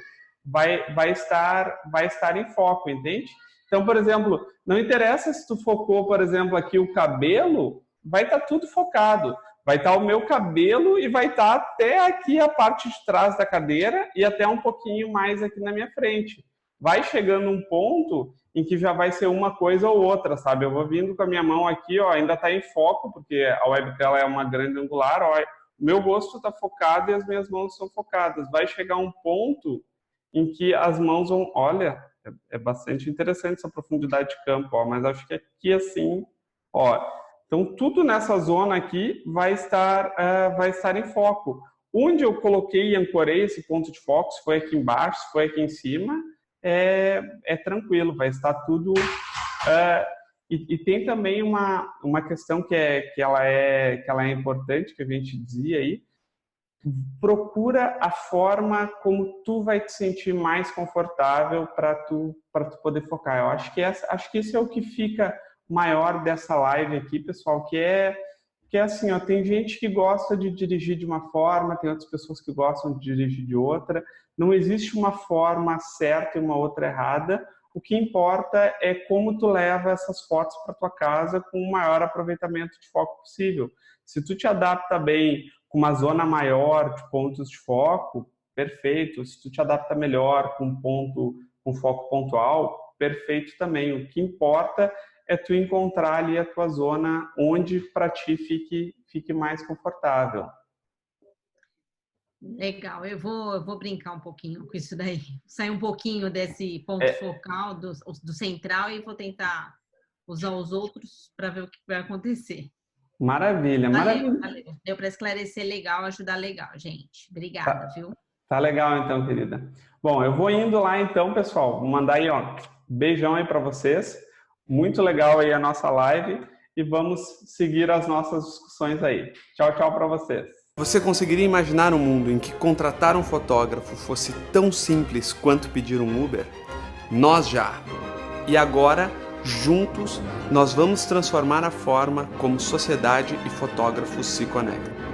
vai estar em foco, entende? Então, por exemplo, não interessa se tu focou, por exemplo, aqui o cabelo, vai estar tudo focado. Vai estar o meu cabelo e vai estar até aqui a parte de trás da cadeira e até um pouquinho mais aqui na minha frente. Vai chegando um ponto em que já vai ser uma coisa ou outra, sabe? Eu vou vindo com a minha mão aqui, ainda está em foco, porque a webcam é uma grande angular, o meu rosto está focado e as minhas mãos são focadas. Vai chegar um ponto em que as mãos vão... Olha, é bastante interessante essa profundidade de campo, mas acho que aqui assim... Então, tudo nessa zona aqui vai estar em foco. Onde eu coloquei e ancorei esse ponto de foco, se foi aqui embaixo, se foi aqui em cima, é tranquilo, vai estar tudo... E tem também uma questão que ela é importante, que a gente dizia aí, procura a forma como tu vai te sentir mais confortável para tu poder focar. Eu acho que isso é o que fica maior dessa live aqui, pessoal, que é Porque assim, ó, tem gente que gosta de dirigir de uma forma, tem outras pessoas que gostam de dirigir de outra. Não existe uma forma certa e uma outra errada. O que importa é como tu leva essas fotos para tua casa com o maior aproveitamento de foco possível. Se tu te adapta bem com uma zona maior de pontos de foco, perfeito. Se tu te adapta melhor com foco pontual, perfeito também. O que importa é tu encontrar ali a tua zona onde para ti fique mais confortável. Legal, eu vou brincar um pouquinho com isso daí. Sair um pouquinho desse ponto focal, do central, e vou tentar usar os outros para ver o que vai acontecer. Maravilha, maravilha. Valeu. Deu para esclarecer legal, ajudar legal, gente. Obrigada, viu? Tá legal então, querida. Bom, eu vou indo lá então, pessoal. Vou mandar aí, ó, beijão aí para vocês. Muito legal aí a nossa live e vamos seguir as nossas discussões aí. Tchau, tchau para vocês. Você conseguiria imaginar um mundo em que contratar um fotógrafo fosse tão simples quanto pedir um Uber? Nós já! E agora, juntos, nós vamos transformar a forma como sociedade e fotógrafos se conectam.